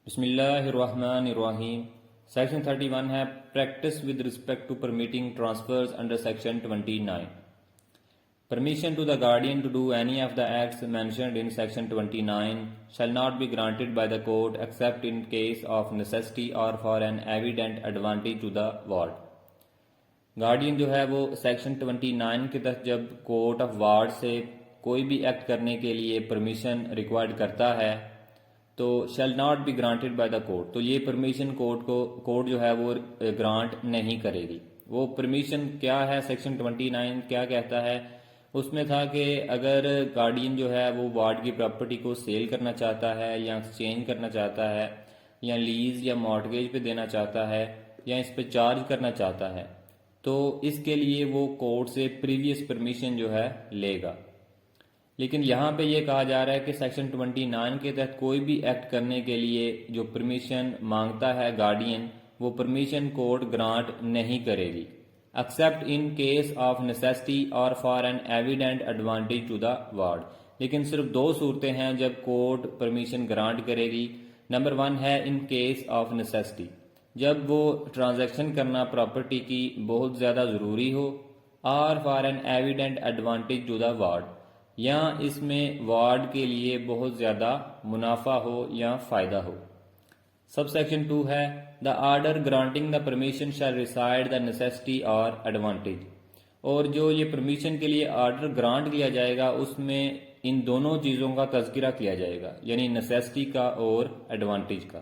بسم اللہ الرحمن الرحیم۔ سیکشن 31 ہے practice with respect to permitting transfers under section 29۔ Permission to the guardian to do any of the acts mentioned in section 29 shall not be granted by the court except in case of necessity or for an evident advantage to the ward۔ Guardian جو ہے وہ section 29 کے تحت جب court of ward سے کوئی بھی act کرنے کے لیے پرمیشن ریکوائرڈ کرتا ہے تو shall not be granted by the court, تو یہ پرمیشن کورٹ جو ہے وہ گرانٹ نہیں کرے گی۔ وہ پرمیشن کیا ہے، سیکشن 29 کیا کہتا ہے؟ اس میں تھا کہ اگر گارڈین جو ہے وہ وارڈ کی پراپرٹی کو سیل کرنا چاہتا ہے یا ایکسچینج کرنا چاہتا ہے یا لیز یا مارٹگیج پہ دینا چاہتا ہے یا اس پہ چارج کرنا چاہتا ہے تو اس کے لیے وہ کورٹ سے پریویس پرمیشن جو ہے لے گا۔ لیکن یہاں پہ یہ کہا جا رہا ہے کہ سیکشن 29 کے تحت کوئی بھی ایکٹ کرنے کے لیے جو پرمیشن مانگتا ہے گارڈین، وہ پرمیشن کورٹ گرانٹ نہیں کرے گی except in case of necessity or for an evident advantage to the ward. لیکن صرف دو صورتیں ہیں جب کورٹ پرمیشن گرانٹ کرے گی۔ نمبر 1 ہے ان کیس آف نیسیسٹی، جب وہ ٹرانزیکشن کرنا پراپرٹی کی بہت زیادہ ضروری ہو، اور for an evident advantage to the ward, یا اس میں وارڈ کے لیے بہت زیادہ منافع ہو یا فائدہ ہو۔ سب سیکشن 2 ہے the order granting the permission shall recite the necessity اور ایڈوانٹیج، اور جو یہ پرمیشن کے لیے آرڈر گرانٹ کیا جائے گا اس میں ان دونوں چیزوں کا تذکرہ کیا جائے گا، یعنی نیسیسٹی کا اور ایڈوانٹیج کا۔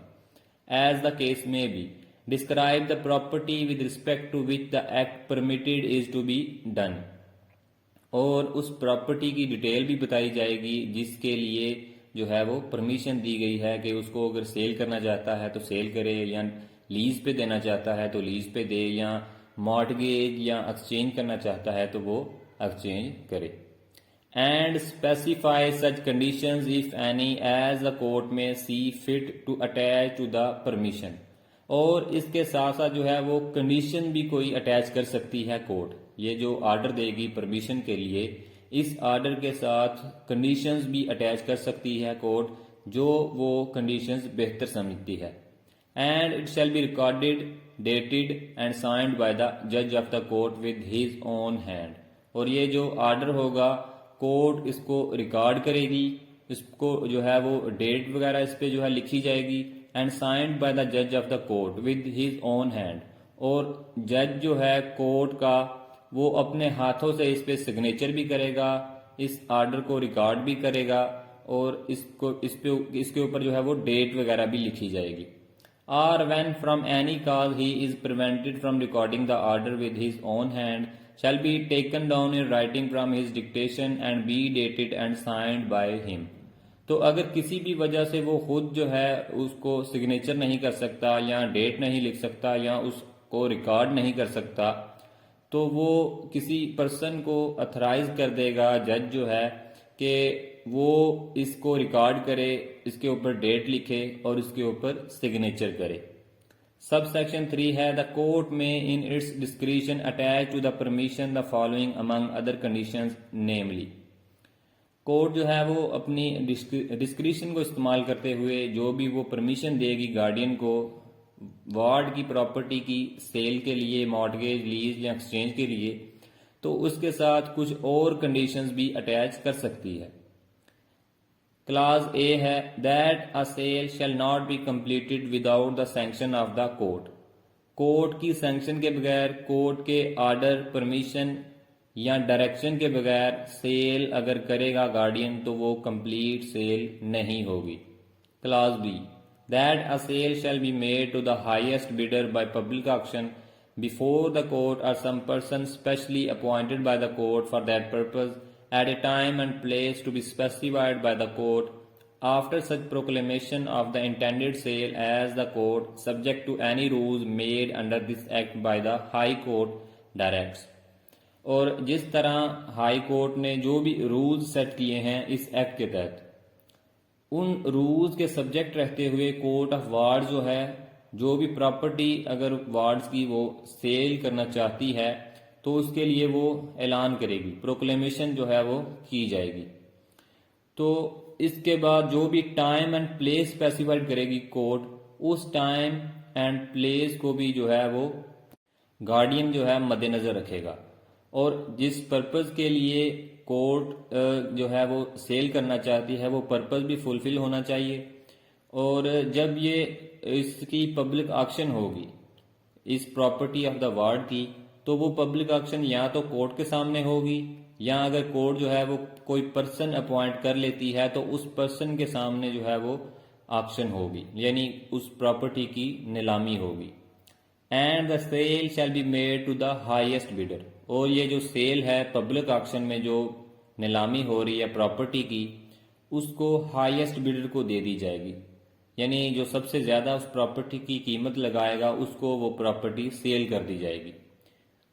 As the case may be describe the property with respect to which the act permitted is to be done, اور اس پراپرٹی کی ڈیٹیل بھی بتائی جائے گی جس کے لیے جو ہے وہ پرمیشن دی گئی ہے کہ اس کو اگر سیل کرنا چاہتا ہے تو سیل کرے، یا لیز پہ دینا چاہتا ہے تو لیز پہ دے، یا مارٹگیج یا ایکسچینج کرنا چاہتا ہے تو وہ ایکسچینج کرے۔ And specify such conditions if any as the court may see fit to attach to the permission, اور اس کے ساتھ ساتھ جو ہے وہ کنڈیشن بھی کوئی اٹیچ کر سکتی ہے کورٹ۔ یہ جو آرڈر دے گی پرمیشن کے لیے، اس آرڈر کے ساتھ کنڈیشنز بھی اٹیچ کر سکتی ہے کورٹ، جو وہ کنڈیشنز بہتر سمجھتی ہے۔ And it shall be recorded dated and signed by the جج of the court with his own hand, اور یہ جو آرڈر ہوگا کورٹ اس کو ریکارڈ کرے گی، اس کو جو ہے وہ ڈیٹ وغیرہ اس پہ جو ہے لکھی جائے گی، اینڈ سائنڈ بائی دا جج of the court with his own hand, اور جج جو ہے کورٹ کا وہ اپنے ہاتھوں سے اس پہ سگنیچر بھی کرے گا، اس آرڈر کو ریکارڈ بھی کرے گا، اور اس کے اوپر جو ہے وہ ڈیٹ وغیرہ بھی لکھی جائے گی۔ اور when from any cause he is prevented from recording the order with his own hand shall be taken down in writing from his dictation and be dated and signed by him۔ تو اگر کسی بھی وجہ سے وہ خود جو ہے اس کو سگنیچر نہیں کر سکتا یا ڈیٹ نہیں لکھ سکتا یا اس کو ریکارڈ نہیں کر سکتا، تو وہ کسی پرسن کو اتھرائز کر دے گا جج جو ہے کہ وہ اس کو ریکارڈ کرے، اس کے اوپر ڈیٹ لکھے اور اس کے اوپر سگنیچر کرے۔ سب سیکشن 3 ہے the court may in its discretion attach to the permission the following among other conditions namely. Court جو ہے وہ اپنی ڈسکریشن کو استعمال کرتے ہوئے جو بھی وہ پرمیشن دے گی گارڈین کو وارڈ کی پراپرٹی کی سیل کے لیے، مارٹگیج، لیز یا ایکسچینج کے لیے، تو اس کے ساتھ کچھ اور کنڈیشنز بھی اٹیچ کر سکتی ہے۔ کلاز اے ہے that a sale shall not be completed without the sanction of the court, court کی سینکشن کے بغیر، کورٹ کے آرڈر، پرمیشن یا ڈائریکشن کے بغیر سیل اگر کرے گا گارڈین تو وہ کمپلیٹ سیل نہیں ہوگی۔ Clause B that a sale shall be made to the highest bidder by public auction before the court or some person specially appointed by the court for that purpose at a time and place to be specified by the court after such proclamation of the intended sale as the court subject to any rules made under this act by the high court directs۔ اور جس طرح high court نے جو بھی rules set کیے ہیں اس act کے تحت، ان رولز کے سبجیکٹ رہتے ہوئے کورٹ آف وارڈ جو ہے جو بھی پراپرٹی اگر وارڈز کی وہ سیل کرنا چاہتی ہے تو اس کے لیے وہ اعلان کرے گی، پروکلیمیشن جو ہے وہ کی جائے گی۔ تو اس کے بعد جو بھی ٹائم اینڈ پلیس اسپیسیفائڈ کرے گی کورٹ، اس ٹائم اینڈ پلیس کو بھی جو ہے وہ گارڈین جو ہے مد نظر رکھے گا، اور جس پرپز کے لیے کورٹ جو ہے وہ سیل کرنا چاہتی ہے وہ پرپز بھی فلفل ہونا چاہیے۔ اور جب یہ اس کی پبلک آکشن ہوگی اس پراپرٹی آف دا وارڈ کی، تو وہ پبلک آکشن یا تو کورٹ کے سامنے ہوگی، یا اگر کورٹ جو ہے وہ کوئی پرسن اپوائنٹ کر لیتی ہے تو اس پرسن کے سامنے جو ہے وہ آکشن ہوگی، یعنی اس پراپرٹی کی نیلامی ہوگی۔ And the sale shall be made to the highest bidder, اور یہ جو سیل ہے پبلک آکشن میں جو نیلامی ہو رہی ہے پراپرٹی کی، اس کو ہائیسٹ بیڈر کو دے دی جائے گی، یعنی جو سب سے زیادہ اس پراپرٹی کی قیمت لگائے گا اس کو وہ پراپرٹی سیل کر دی جائے گی۔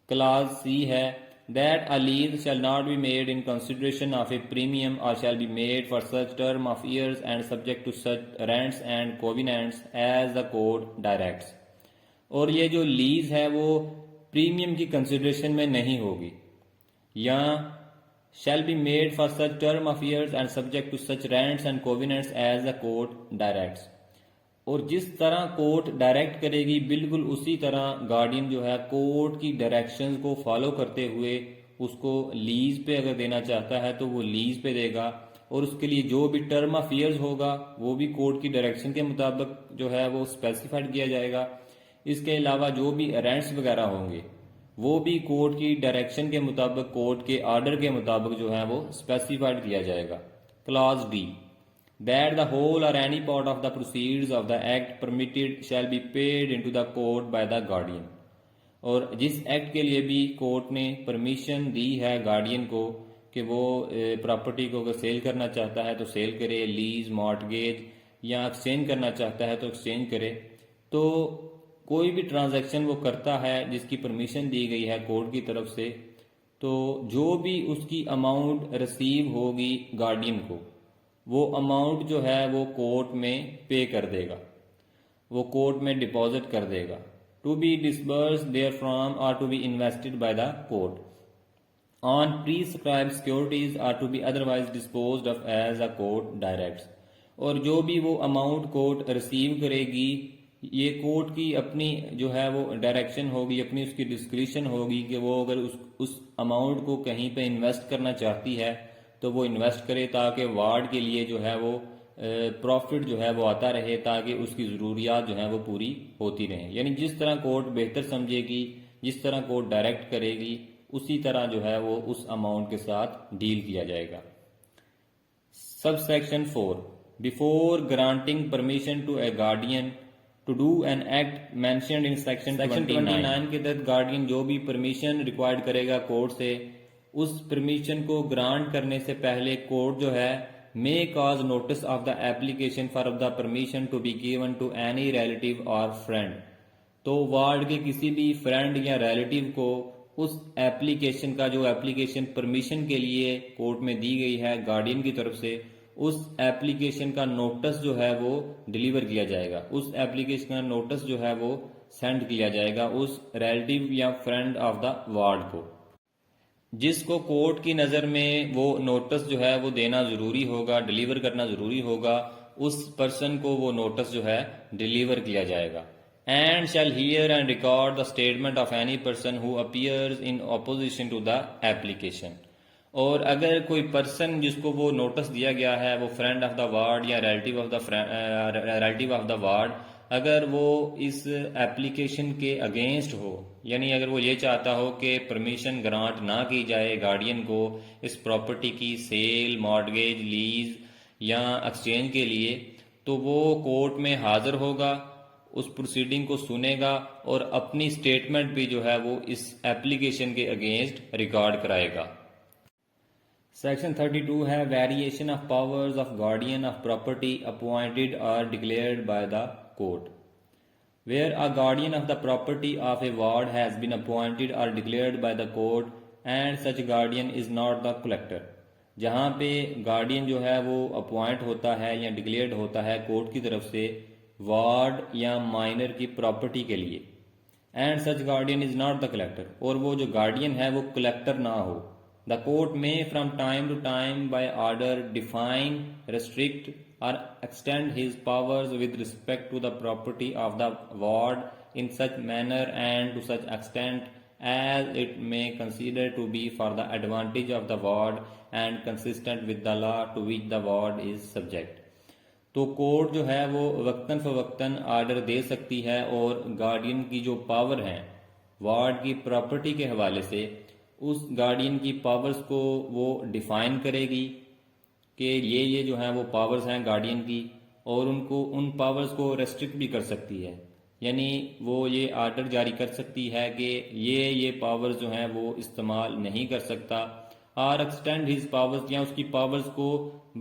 کلاز سی ہے that a lease shall not be made in consideration of a premium or shall be made for such term of years and subject to such rents and covenants as the code directs۔ اور یہ جو lease ہے وہ premium کی consideration میں نہیں ہوگی، یا shall be made for such term of years and subject to such rents and covenants as the code directs۔ اور جس طرح کورٹ ڈائریکٹ کرے گی بالکل اسی طرح گارڈین جو ہے کورٹ کی ڈائریکشنز کو فالو کرتے ہوئے اس کو لیز پہ اگر دینا چاہتا ہے تو وہ لیز پہ دے گا، اور اس کے لیے جو بھی ٹرم آف ایئرز ہوگا وہ بھی کورٹ کی ڈائریکشن کے مطابق جو ہے وہ اسپیسیفائڈ کیا جائے گا۔ اس کے علاوہ جو بھی رینٹس وغیرہ ہوں گے وہ بھی کورٹ کی ڈائریکشن کے مطابق، کورٹ کے آرڈر کے مطابق جو ہے وہ اسپیسیفائڈ کیا جائے گا۔ Clause D that the whole or any part of the proceeds of the act permitted shall be paid into the court by the guardian۔ اور جس ایکٹ کے لیے بھی کورٹ نے پرمیشن دی ہے گارڈین کو کہ وہ پراپرٹی کو اگر سیل کرنا چاہتا ہے تو سیل کرے، لیز، مارٹگیج یا ایکسچینج کرنا چاہتا ہے تو ایکسچینج کرے، تو کوئی بھی ٹرانزیکشن وہ کرتا ہے جس کی پرمیشن دی گئی ہے کورٹ کی طرف سے، تو جو بھی اس کی اماؤنٹ ریسیو ہوگی گارڈین کو، وہ اماؤنٹ جو ہے وہ کورٹ میں پے کر دے گا، وہ کورٹ میں ڈپازٹ کر دے گا، to be disbursed therefrom or to be invested by the court on prescribed securities or to be otherwise disposed of as the court directs. اور جو بھی وہ اماؤنٹ کورٹ ریسیو کرے گی یہ کورٹ کی اپنی جو ہے وہ ڈائریکشن ہوگی، اپنی اس کی ڈسکریشن ہوگی کہ وہ اگر اس اماؤنٹ کو کہیں پہ انویسٹ کرنا چاہتی ہے تو وہ انویسٹ کرے، تاکہ وارڈ کے لیے جو ہے وہ پروفٹ جو ہے وہ آتا رہے، تاکہ اس کی ضروریات جو ہیں وہ پوری ہوتی رہیں۔ یعنی جس طرح کورٹ بہتر سمجھے گی، جس طرح کورٹ ڈائریکٹ کرے گی، اسی طرح جو ہے وہ اس اماؤنٹ کے ساتھ ڈیل کیا جائے گا۔ Sub section 4 before granting permission to a guardian to do an act mentioned in section 29 کے تحت گارڈین جو بھی پرمیشن ریکوائرڈ کرے گا کورٹ سے، اس پرمیشن کو گرانٹ کرنے سے پہلے کورٹ جو ہے may cause notice of the application for the permission to be given to any relative or friend۔ تو وارڈ کے کسی بھی فرینڈ یا ریلیٹیو کو اس ایپلیکیشن کا، جو ایپلیکیشن پرمیشن کے لیے کورٹ میں دی گئی ہے گارڈین کی طرف سے، اس ایپلیکیشن کا نوٹس جو ہے وہ ڈیلیور کیا جائے گا، اس ایپلیکیشن کا نوٹس جو ہے وہ سینڈ کیا جائے گا اس ریلیٹیو یا فرینڈ آف دا وارڈ کو، جس کو کورٹ کی نظر میں وہ نوٹس جو ہے وہ دینا ضروری ہوگا، ڈیلیور کرنا ضروری ہوگا، اس پرسن کو وہ نوٹس جو ہے ڈیلیور کیا جائے گا۔ And shall hear and record the statement of any person who appears in opposition to the application. اور اگر کوئی پرسن جس کو وہ نوٹس دیا گیا ہے وہ فرینڈ آف دا وارڈ یا ریلیٹیو آف دا وارڈ، اگر وہ اس ایپلیکیشن کے اگینسٹ ہو، یعنی اگر وہ یہ چاہتا ہو کہ پرمیشن گرانٹ نہ کی جائے گارڈین کو اس پراپرٹی کی سیل، مارٹگیج، لیز یا ایکسچینج کے لیے، تو وہ کورٹ میں حاضر ہوگا، اس پروسیڈنگ کو سنے گا اور اپنی سٹیٹمنٹ بھی جو ہے وہ اس ایپلیکیشن کے اگینسٹ ریکارڈ کرائے گا۔ سیکشن 32 ہے variation of powers of guardian of property appointed or declared by the court where a guardian of the property of a ward has been appointed or declared by the court and such guardian is not the collector۔ جہاں پہ guardian جو ہے وہ appoint ہوتا ہے یا declared ہوتا ہے کورٹ کی طرف سے وارڈ یا مائنر کی پراپرٹی کے لیے، and such guardian is not the collector, اور وہ جو گارڈین ہے وہ کلیکٹر نہ ہو، The court may from time to time by order define, restrict or extend his powers with respect to the property of the ward in such manner and to such extent as it may consider to be for the advantage of the ward and consistent with the law to which the ward is subject. تو court جو ہے وہ وقتاً فوقتاً order دے سکتی ہے اور guardian کی جو پاور ہیں وارڈ کی پراپرٹی کے حوالے سے اس گارڈین کی پاورز کو وہ ڈیفائن کرے گی کہ یہ جو ہیں وہ پاورز ہیں گارڈین کی، اور ان پاورز کو ریسٹرکٹ بھی کر سکتی ہے، یعنی وہ یہ آرڈر جاری کر سکتی ہے کہ یہ پاورز جو ہیں وہ استعمال نہیں کر سکتا، اور ایکسٹینڈ ہز پاورز یا اس کی پاورز کو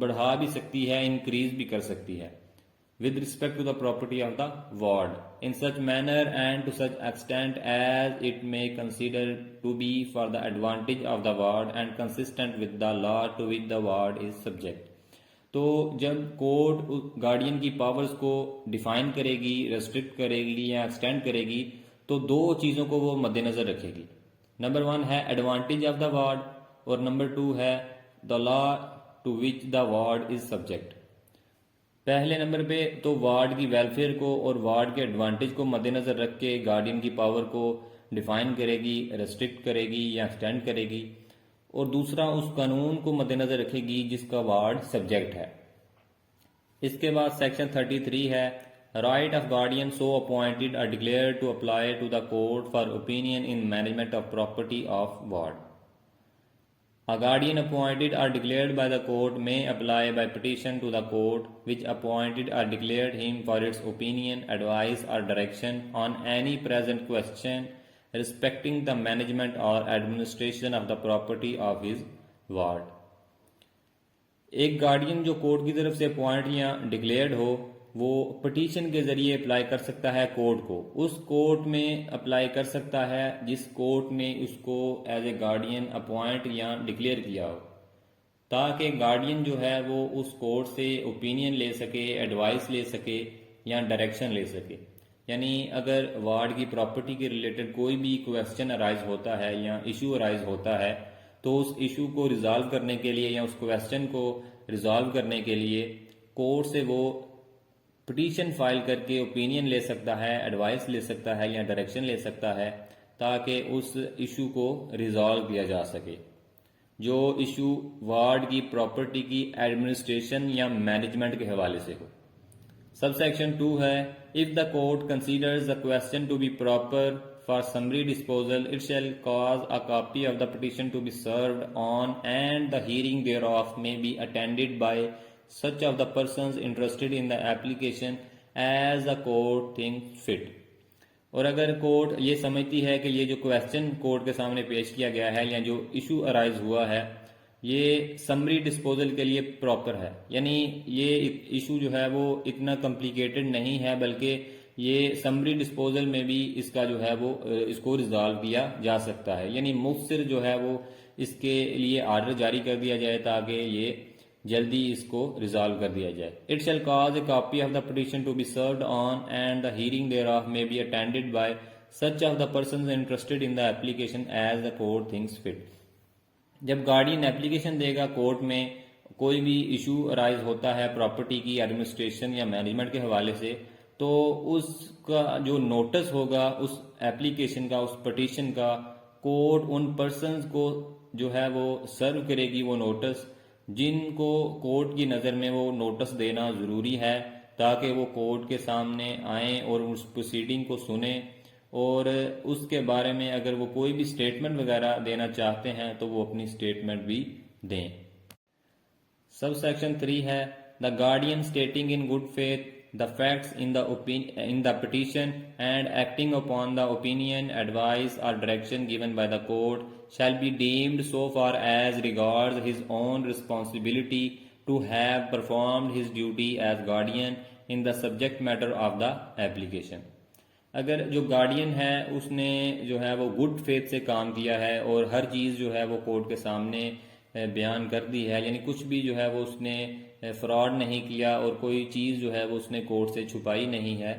بڑھا بھی سکتی ہے، انکریز بھی کر سکتی ہے with respect to the property of the ward in such manner and to such extent as it may consider to be for the advantage of the ward and consistent with the law to which the ward is subject. تو جب court guardian کی powers کو define کرے گی، restrict کرے گی یا extend کرے گی تو دو چیزوں کو وہ مد نظر رکھے گی. نمبر 1 ہے ایڈوانٹیج آف دا وارڈ اور نمبر 2 ہے the law to which the ward is subject. پہلے نمبر پہ تو وارڈ کی ویلفیئر کو اور وارڈ کے ایڈوانٹیج کو مد نظر رکھ کے گارڈین کی پاور کو ڈیفائن کرے گی، ریسٹرکٹ کرے گی یا ایکسٹینڈ کرے گی، اور دوسرا اس قانون کو مد نظر رکھے گی جس کا وارڈ سبجیکٹ ہے. اس کے بعد سیکشن 33 ہے right of guardian so appointed or declared to apply to the court for opinion in management of property of ward. A guardian appointed or declared by the court may apply by petition to the court which appointed or declared him for its opinion, advice or direction on any present question respecting the management or administration of the property of his ward. ایک guardian جو court کی طرف سے appoint یا declared ہو وہ petition کے ذریعے apply کر سکتا ہے کورٹ کو، اس کورٹ میں اپلائی کر سکتا ہے جس کورٹ نے اس کو ایز اے گارڈین اپوائنٹ یا ڈکلیئر کیا ہو، تاکہ گارڈین جو ہے وہ اس کورٹ سے اوپینین لے سکے، ایڈوائس لے سکے یا ڈائریکشن لے سکے. یعنی اگر وارڈ کی پراپرٹی کے ریلیٹڈ کوئی بھی کویسچن ارائز ہوتا ہے یا ایشو ارائز ہوتا ہے تو اس ایشو کو ریزالو کرنے کے لیے یا اس کویسچن کو ریزالو کرنے کے لیے کورٹ سے وہ پٹیشن فائل کر کے اوپینین لے سکتا ہے، ایڈوائس لے سکتا ہے یا ڈائریکشن لے سکتا ہے تاکہ اس ایشو کو ریزالو کیا جا سکے جو ایشو وارڈ کی پراپرٹی کی ایڈمنسٹریشن یا مینجمنٹ کے حوالے سے ہو. سب سیکشن 2 ہے if the court considers the question to be proper for summary disposal it shall cause a copy of the petition to be served on and the hearing thereof may be attended by such of the persons interested in the application as the court thinks fit. اور اگر court یہ سمجھتی ہے کہ یہ جو question court کے سامنے پیش کیا گیا ہے یا جو ایشو ارائز ہوا ہے یہ سمری ڈسپوزل کے لیے پراپر ہے، یعنی یہ ایشو جو ہے وہ اتنا کمپلیکیٹڈ نہیں ہے بلکہ یہ سمری ڈسپوزل میں بھی اس کا جو ہے وہ اس کو ریزالو کیا جا سکتا ہے، یعنی مختصر جو ہے وہ اس کے لیے آرڈر جاری کر دیا جائے تاکہ یہ جلدی اس کو ریزالو کر دیا جائے. It shall cause a copy of the petition to be served on and the hearing thereof may be attended by such of the persons interested in the application as the court thinks fit. جب guardian application دے گا court میں کوئی بھی issue arise ہوتا ہے property کی administration یا management کے حوالے سے تو اس کا جو نوٹس ہوگا اس اپلیکیشن کا، اس پٹیشن کا، کورٹ ان پرسنز کو جو ہے وہ سرو کرے گی وہ نوٹس جن کو کورٹ کی نظر میں وہ نوٹس دینا ضروری ہے تاکہ وہ کورٹ کے سامنے آئیں اور اس پروسیڈنگ کو سنیں اور اس کے بارے میں اگر وہ کوئی بھی سٹیٹمنٹ وغیرہ دینا چاہتے ہیں تو وہ اپنی سٹیٹمنٹ بھی دیں. سب سیکشن 3 ہے the guardian stating in good faith the facts in the petition and acting upon the opinion, advice or direction given by the court shall be deemed so far as regards his own responsibility to have performed his duty as guardian in the subject matter of the application. اگر جو guardian ہے اس نے جو ہے وہ good faith سے کام کیا ہے اور ہر چیز جو ہے وہ کورٹ کے سامنے بیان کر دی ہے، یعنی کچھ بھی جو ہے وہ اس نے فراڈ نہیں کیا اور کوئی چیز جو ہے وہ اس نے کورٹ سے چھپائی نہیں ہے،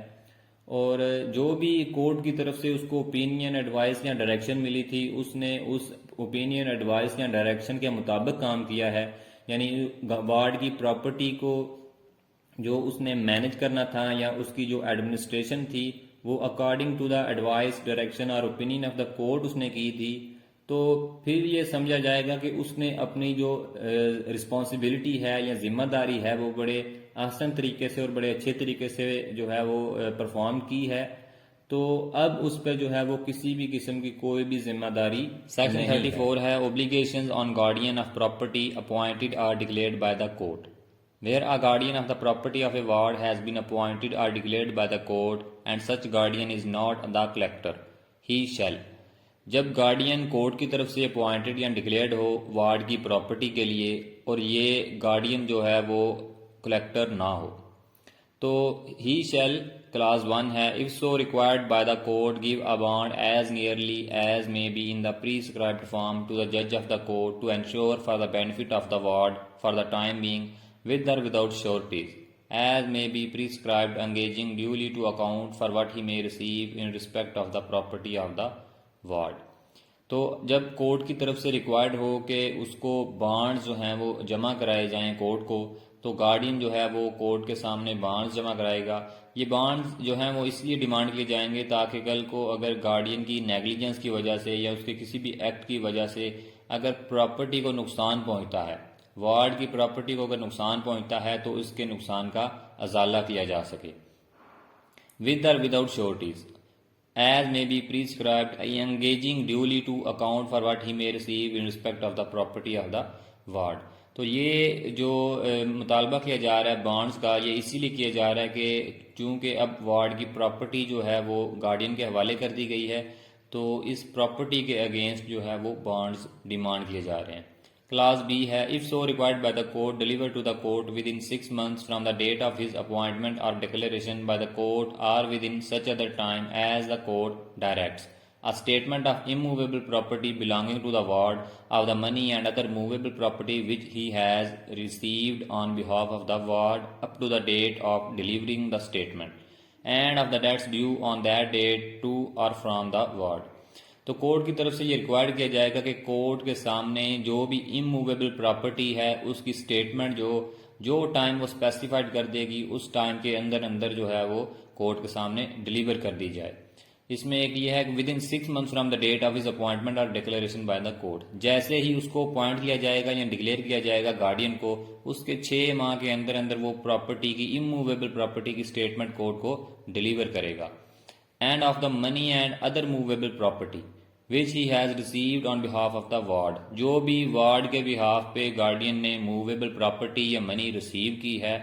اور جو بھی کورٹ کی طرف سے اس کو اوپینین، ایڈوائس یا ڈائریکشن ملی تھی اس نے اس اوپینین ایڈوائس یا ڈائریکشن کے مطابق کام کیا ہے، یعنی وارڈ کی پراپرٹی کو جو اس نے مینج کرنا تھا یا اس کی جو ایڈمنسٹریشن تھی وہ according to the advice direction اور اوپینین آف دا کورٹ اس نے کی تھی، تو پھر یہ سمجھا جائے گا کہ اس نے اپنی جو رسپانسبلٹی ہے یا ذمہ داری ہے وہ بڑے آسان طریقے سے اور بڑے اچھے طریقے سے جو ہے وہ پرفارم کی ہے، تو اب اس پہ جو ہے وہ کسی بھی قسم کی کوئی بھی ذمہ داری سیکشن 34 ہے obligations on guardian of property appointed or declared by the court. Where a guardian of the property of a ward has been appointed or declared by the court and such guardian is not the collector, he shall. جب guardian court کی طرف سے appointed یا declared ہو ward کی property کے لیے اور یہ گارڈین جو ہے وہ کلیکٹر نہ ہو، تو ہی شیل کلاس 1 ہے if so required by the court give a bond as nearly as may be in the prescribed form to the judge of the court to ensure for the benefit of the ward for the time being with or without sureties as may be prescribed engaging duly to account for what he may receive in respect of the property of the ward. تو جب court کی طرف سے required ہو کہ اس کو bonds جو ہیں وہ جمع کرائے جائیں کورٹ کو، تو گارڈین جو ہے وہ کورٹ کے سامنے بانڈز جمع کرائے گا. یہ بانڈز جو ہیں وہ اس لیے ڈیمانڈ کیے جائیں گے تاکہ کل کو اگر گارڈین کی نیگلیجنس کی وجہ سے یا اس کے کسی بھی ایکٹ کی وجہ سے اگر پراپرٹی کو نقصان پہنچتا ہے، وارڈ کی پراپرٹی کو اگر نقصان پہنچتا ہے تو اس کے نقصان کا ازالہ کیا جا سکے. with or without sureties as may be prescribed engaging duly to account for what he may receive in respect of the property of the ward. تو یہ جو مطالبہ کیا جا رہا ہے بانڈز کا، یہ اسی لیے کیا جا رہا ہے کہ چونکہ اب وارڈ کی پراپرٹی جو ہے وہ گارڈین کے حوالے کر دی گئی ہے، تو اس پراپرٹی کے اگینسٹ جو ہے وہ بانڈز ڈیمانڈ کیے جا رہے ہیں. کلاس B ہے if so required by the court deliver to the court within 6 months from the date of his appointment or declaration by the court or within such other time as the court directs a statement of immovable property belonging to the ward of the money and other movable property which he has received on behalf of the ward up to the date of delivering the statement and of the debts due on that date to or from the ward. تو court کی طرف سے یہ required کیا جائے گا کہ court کے سامنے جو بھی اموویبل پراپرٹی ہے اس کی سٹیٹمنٹ جو ٹائم وہ اسپیسیفائڈ کر دے گی اس ٹائم کے اندر جو ہے وہ کورٹ کے سامنے ڈیلیور کر دی جائے. اس میں ایک یہ ہے کہ within 6 months from the date of his appointment اور ڈکلیریشن بائی دا کورٹ، جیسے ہی اس کو اپوائنٹ کیا جائے گا یا ڈکلیئر کیا جائے گا گارڈین کو، اس کے 6 ماہ کے اندر وہ پراپرٹی کی اموویبل پراپرٹی کی سٹیٹمنٹ کورٹ کو ڈیلیور کرے گا. And of the money and other movable property which he has received on behalf of the ward، جو بھی وارڈ کے بہاف پہ گارڈین نے موویبل پراپرٹی یا منی ریسیو کی ہے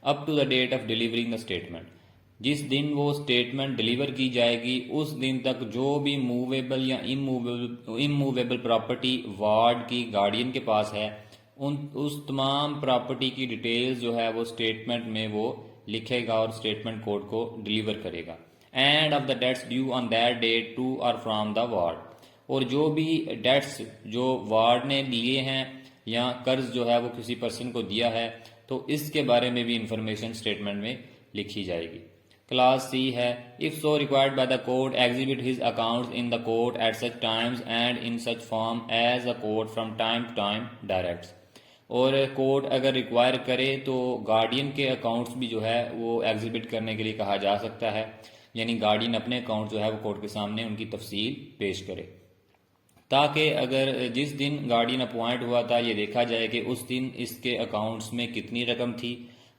up to the date of delivering the statement، جس دن وہ اسٹیٹمنٹ ڈیلیور کی جائے گی اس دن تک جو بھی موویبل یا اموویبل پراپرٹی وارڈ کی گارڈین کے پاس ہے اس تمام پراپرٹی کی ڈیٹیلز جو ہے وہ اسٹیٹمنٹ میں وہ لکھے گا اور اسٹیٹمنٹ کورٹ کو ڈیلیور کرے گا. And of the debts due on that date to or from the ward, اور جو بھی ڈیٹس جو وارڈ نے لیے ہیں یا قرض جو ہے وہ کسی پرسن کو دیا ہے تو اس کے بارے میں بھی انفارمیشن اسٹیٹمنٹ میں لکھی جائے گی. کلاس C ہے if so required by the court exhibit his accounts in the court at such times and in such form as the court from time to time directs. اور court اگر require کرے تو guardian کے accounts بھی جو ہے وہ exhibit کرنے کے لیے کہا جا سکتا ہے، یعنی گارڈین اپنے اکاؤنٹ جو ہے وہ کورٹ کے سامنے ان کی تفصیل پیش کرے، تاکہ اگر جس دن گارڈین اپوائنٹ ہوا تھا یہ دیکھا جائے کہ اس دن اس کے اکاؤنٹس میں کتنی رقم تھی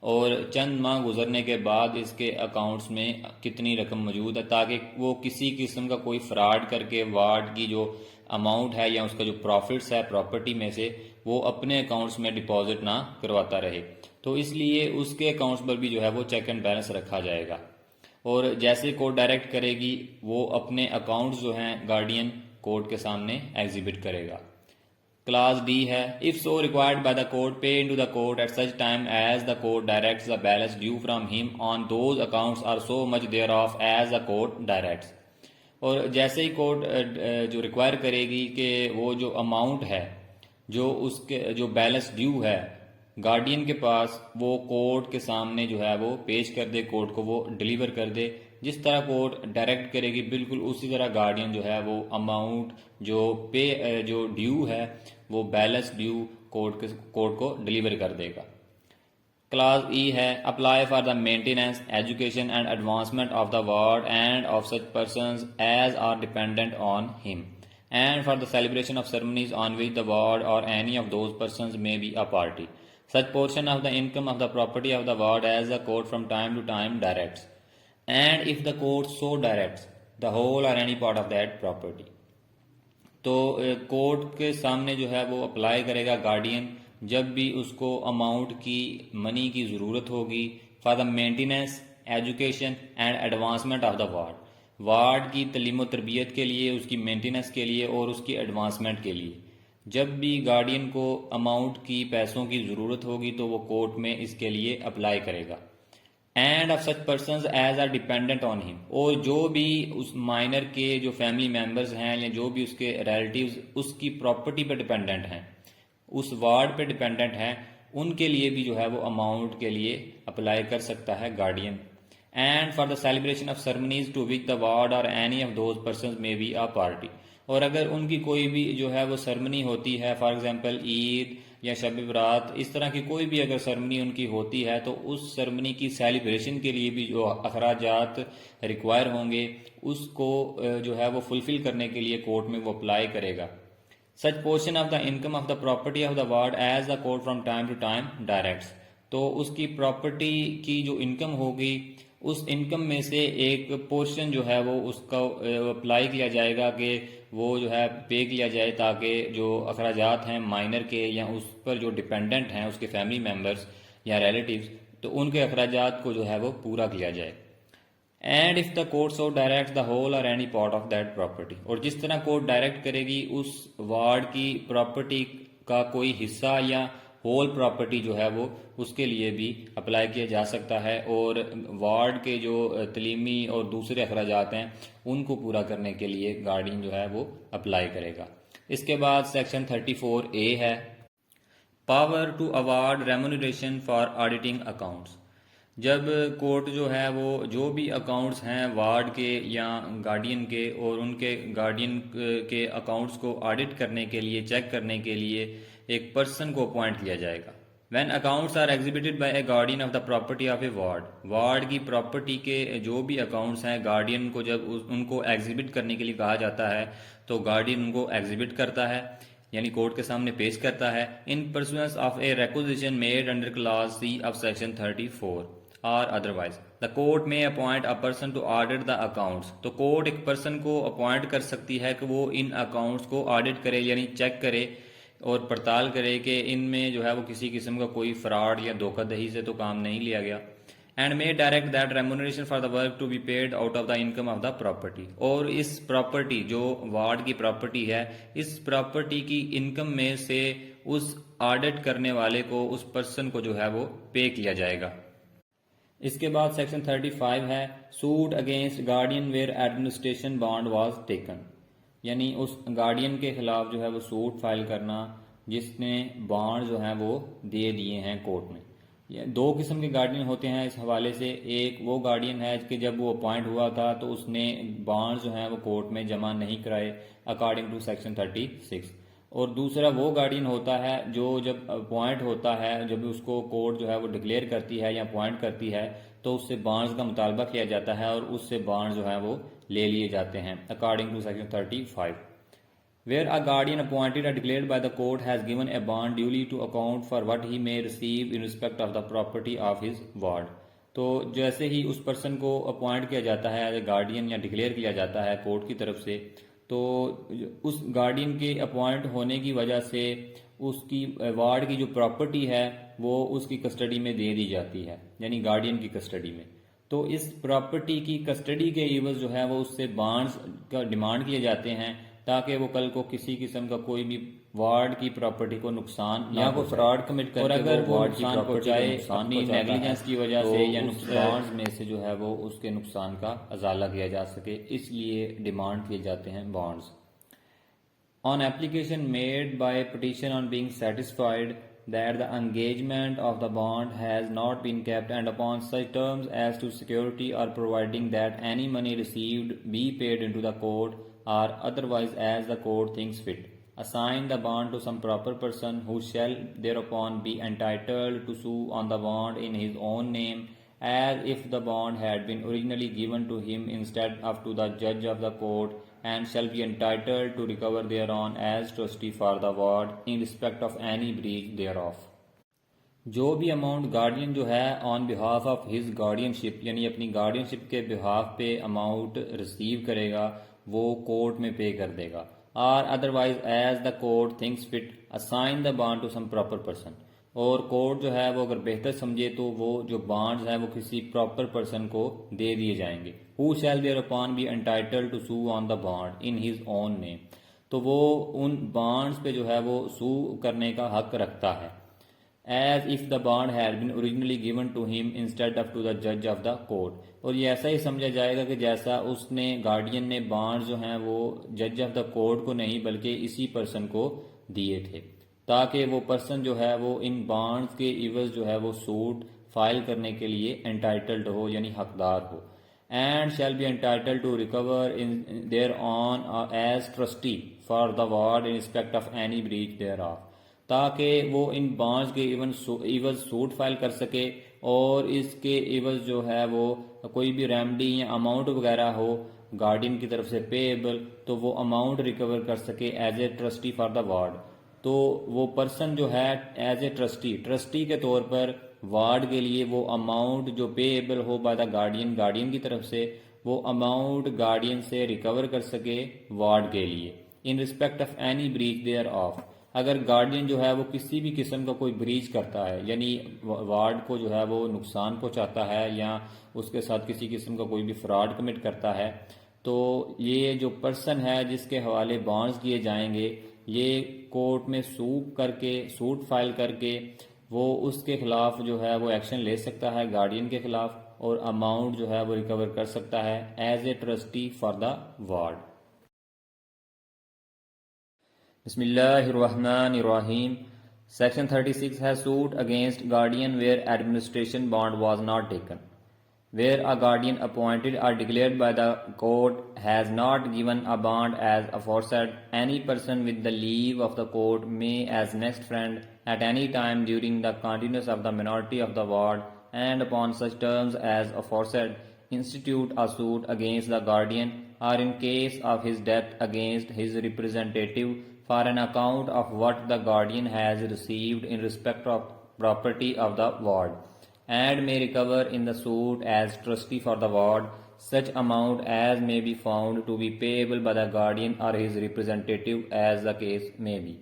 اور چند ماہ گزرنے کے بعد اس کے اکاؤنٹس میں کتنی رقم موجود ہے، تاکہ وہ کسی قسم کا کوئی فراڈ کر کے وارڈ کی جو اماؤنٹ ہے یا اس کا جو پروفٹس ہے پراپرٹی میں سے وہ اپنے اکاؤنٹس میں ڈپازٹ نہ کرواتا رہے. تو اس لیے اس کے اکاؤنٹس پر بھی جو ہے وہ چیک اینڈ بیلنس رکھا جائے گا، اور جیسے کورٹ ڈائریکٹ کرے گی وہ اپنے اکاؤنٹس جو ہیں گارڈین کورٹ کے سامنے ایگزیبٹ کرے گا. کلاس D ہے if so required by the court pay into the court at such time as the court directs the balance due from him on those accounts or so much thereof as the court directs. اور جیسے ہی court جو require کرے گی کہ وہ جو amount ہے جو اس کے جو بیلنس ڈیو ہے گارڈین کے پاس وہ کورٹ کے سامنے جو ہے وہ پیش کر دے، کورٹ کو وہ ڈیلیور کر دے. جس طرح کورٹ ڈائریکٹ کرے گی بالکل اسی طرح گارڈین جو ہے وہ اماؤنٹ جو ڈیو ہے وہ بیلنس ڈیو کورٹ کو ڈیلیور کر دے گا. کلاس ای ہے apply for the maintenance education and advancement of the ward and of such persons as are dependent on him and for the celebration of ceremonies on which the ward or any of those persons may be a party. Such portion of the income of the property of the ward as the court from time to time directs, and if the court so directs, the whole or any part of that property. تو court کے سامنے جو ہے وہ apply کرے گا guardian جب بھی اس کو اماؤنٹ کی منی کی ضرورت ہوگی for the maintenance education and advancement of the ward کی تعلیم و تربیت کے لیے، اس کی مینٹیننس کے لیے اور اس کی ایڈوانسمنٹ کے لیے. جب بھی گارڈین کو اماؤنٹ کی پیسوں کی ضرورت ہوگی تو وہ کورٹ میں اس کے لیے اپلائی کرے گا. And of such persons as are dependent on him, اور جو بھی اس مائنر کے جو فیملی ممبرز ہیں یا جو بھی اس کے ریلیٹیوز اس کی پراپرٹی پہ ڈیپینڈنٹ ہیں، اس وارڈ پہ ڈیپینڈنٹ ہیں، ان کے لیے بھی جو ہے وہ اماؤنٹ کے لیے اپلائی کر سکتا ہے guardian. And for the celebration of ceremonies to which the ward or any of those persons may be a party. اور اگر ان کی کوئی بھی جو ہے وہ سرمنی ہوتی ہے، فار ایگزامپل عید یا شب برات، اس طرح کی کوئی بھی اگر سرمنی ان کی ہوتی ہے تو اس سرمنی کی سیلیبریشن کے لیے بھی جو اخراجات ریکوائر ہوں گے اس کو جو ہے وہ فلفل کرنے کے لیے کورٹ میں وہ اپلائی کرے گا. Such portion of the income of the property of the ward as the court from time to time directs. تو اس کی پراپرٹی کی جو انکم ہوگی اس انکم میں سے ایک پورشن جو ہے وہ اس کا اپلائی کیا جائے گا کہ وہ جو ہے پے کیا جائے تاکہ جو اخراجات ہیں مائنر کے یا اس پر جو ڈیپینڈنٹ ہیں اس کے فیملی ممبرز یا ریلیٹیوز، تو ان کے اخراجات کو جو ہے وہ پورا کیا جائے. And if the court so direct the whole or any part of that property, اور جس طرح کورٹ ڈائریکٹ کرے گی اس وارڈ کی پراپرٹی کا کوئی حصہ یا ہول پراپرٹی جو ہے وہ اس کے لیے بھی اپلائی کیا جا سکتا ہے، اور وارڈ کے جو تعلیمی اور دوسرے اخراجات ہیں ان کو پورا کرنے کے لیے گارڈین جو ہے وہ اپلائی کرے گا. اس کے بعد سیکشن 34A ہے power to award remuneration for auditing accounts. جب کورٹ جو ہے وہ جو بھی اکاؤنٹس ہیں وارڈ کے یا گارڈین کے اور ان کے گارڈین کے اکاؤنٹس کو آڈٹ کرنے کے لیے، چیک کرنے کے لیے ایک پرسن کو اپوائنٹ کیا جائے گا. When accounts are exhibited by a guardian of the property of a ward کی پراپرٹی کے جو بھی اکاؤنٹس ہیں گارڈین کو جب ان کو ایگزیبٹ کرنے کے لیے کہا جاتا ہے تو گارڈین ان کو ایگزیبٹ کرتا ہے، یعنی کورٹ کے سامنے پیش کرتا ہے. In pursuance of a requisition made under clause C of section 34 or otherwise the court may appoint a person to audit the accounts. تو کورٹ ایک پرسن کو اپوائنٹ کر سکتی ہے کہ وہ ان اکاؤنٹس کو آڈٹ کرے، یعنی چیک کرے اور پڑتال کرے کہ ان میں جو ہے وہ کسی قسم کا کوئی فراڈ یا دھوکہ دہی سے تو کام نہیں لیا گیا. And may direct that remuneration for the work to be paid out of the income of the property. اور اس پراپرٹی جو وارڈ کی پراپرٹی ہے اس پراپرٹی کی انکم میں سے اس آڈٹ کرنے والے کو، اس پرسن کو جو ہے وہ پے کیا جائے گا. اس کے بعد سیکشن 35 ہے suit against guardian where administration bond was taken. یعنی اس گارڈین کے خلاف جو ہے وہ سوٹ فائل کرنا جس نے بانڈ جو ہیں وہ دے دیے ہیں کورٹ میں. دو قسم کے گارڈین ہوتے ہیں اس حوالے سے. ایک وہ گارڈین ہے کہ جب وہ اپوائنٹ ہوا تھا تو اس نے بانڈ جو ہیں وہ کورٹ میں جمع نہیں کرائے اکارڈنگ ٹو سیکشن 36. اور دوسرا وہ گارڈین ہوتا ہے جو جب اپوائنٹ ہوتا ہے، جب اس کو کورٹ جو ہے وہ ڈکلیئر کرتی ہے یا اپوائنٹ کرتی ہے تو اس سے بانڈز کا مطالبہ کیا جاتا ہے اور اس سے بانڈ جو ہیں وہ لے لیے جاتے ہیں according to section 35. Where a guardian appointed or declared by the court has given a bond duly to account for what he may receive in respect of the property of his ward. تو جیسے ہی اس person کو appoint کیا جاتا ہے as a guardian یا declare کیا جاتا ہے کورٹ کی طرف سے، تو اس گارڈین کے اپوائنٹ ہونے کی وجہ سے اس کی وارڈ کی جو پراپرٹی ہے وہ اس کی کسٹڈی میں دے دی جاتی ہے، یعنی گارڈین کی کسٹڈی میں. تو اس پراپرٹی کی کسٹڈی کے عوض جو ہے وہ اس سے بانڈز کا ڈیمانڈ کیے جاتے ہیں تاکہ وہ کل کو کسی قسم کا کوئی بھی وارڈ کی پراپرٹی کو نقصان یا کوئی فراڈ کمٹ کر کے وہ وارڈ کی پراپرٹی کو اپنی نیگلیجنس کی وجہ سے یا بانڈز میں سے جو ہے وہ اس کے نقصان کا ازالہ کیا جا سکے، اس لیے ڈیمانڈ کیے جاتے ہیں bonds. On application made by petition on being satisfied that the engagement of the bond has not been kept, and upon such terms as to security or providing that any money received be paid into the court or otherwise as the court thinks fit, assign the bond to some proper person who shall thereupon be entitled to sue on the bond in his own name, as if the bond had been originally given to him instead of to the judge of the court, and shall be entitled to recover thereon as trustee for the ward in respect of any breach thereof. جو بھی amount guardian جو ہے آن behalf of his guardian شپ یعنی اپنی guardian شپ کے behalf پہ amount receive کرے گا وہ کورٹ میں پے کر دے گا، اور otherwise as the court thinks fit assign the bond to some proper person, اور کورٹ جو ہے وہ اگر بہتر سمجھے تو وہ جو بانڈز ہیں وہ کسی پراپر پرسن کو دے دیے جائیں گے. Who shall thereupon be entitled to sue on the bond in his own name, تو وہ ان بانڈز پہ جو ہے وہ سو کرنے کا حق رکھتا ہے. As if the bond had been originally given to him instead of to the جج آف دا کورٹ، اور یہ ایسا ہی سمجھا جائے گا کہ جیسا اس نے گارڈین نے بانڈ جو ہیں وہ جج آف دا کورٹ کو نہیں بلکہ اسی پرسن کو دیے تھے، تاکہ وہ پرسن جو ہے وہ ان بانڈز کے عوض جو ہے وہ سوٹ فائل کرنے کے لیے انٹائٹلڈ ہو یعنی حقدار ہو. And shall be entitled to recover thereon as trustee for the ward in respect of any breach thereof, تاکہ وہ ان بانڈز کے عوض سوٹ فائل کر سکے، اور اس کے عوض جو ہے وہ کوئی بھی ریمڈی یا اماؤنٹ وغیرہ ہو گارڈین کی طرف سے پیبل تو وہ اماؤنٹ ریکور کر سکے as a trustee for the ward. تو وہ پرسن جو ہے ایز اے ٹرسٹی کے طور پر وارڈ کے لیے وہ اماؤنٹ جو payable who by the guardian کی طرف سے وہ اماؤنٹ گارڈین سے ریکور کر سکے وارڈ کے لیے in respect of any breach thereof. اگر گارڈین جو ہے وہ کسی بھی قسم کا کوئی بریچ کرتا ہے یعنی وارڈ کو جو ہے وہ نقصان پہنچاتا ہے یا اس کے ساتھ کسی قسم کا کوئی بھی فراڈ کمٹ کرتا ہے، تو یہ جو پرسن ہے جس کے حوالے بانڈز کیے جائیں گے یہ کورٹ میں سوٹ فائل کر کے وہ اس کے خلاف جو ہے وہ ایکشن لے سکتا ہے گارڈین کے خلاف، اور اماؤنٹ جو ہے وہ ریکور کر سکتا ہے as a trustee for the ward. بسم اللہ الرحمن الرحیم. Section 36 has suit against guardian where administration bond was not taken. Where a guardian appointed or declared by the court has not given a bond as aforesaid, any person with the leave of the court may as next friend at any time during the continuance of the minority of the ward and upon such terms as aforesaid institute a suit against the guardian or in case of his death against his representative for an account of what the guardian has received in respect of property of the ward, and may recover in the suit as trustee for the ward such amount as may be found to be payable by the guardian or his representative as the case may be.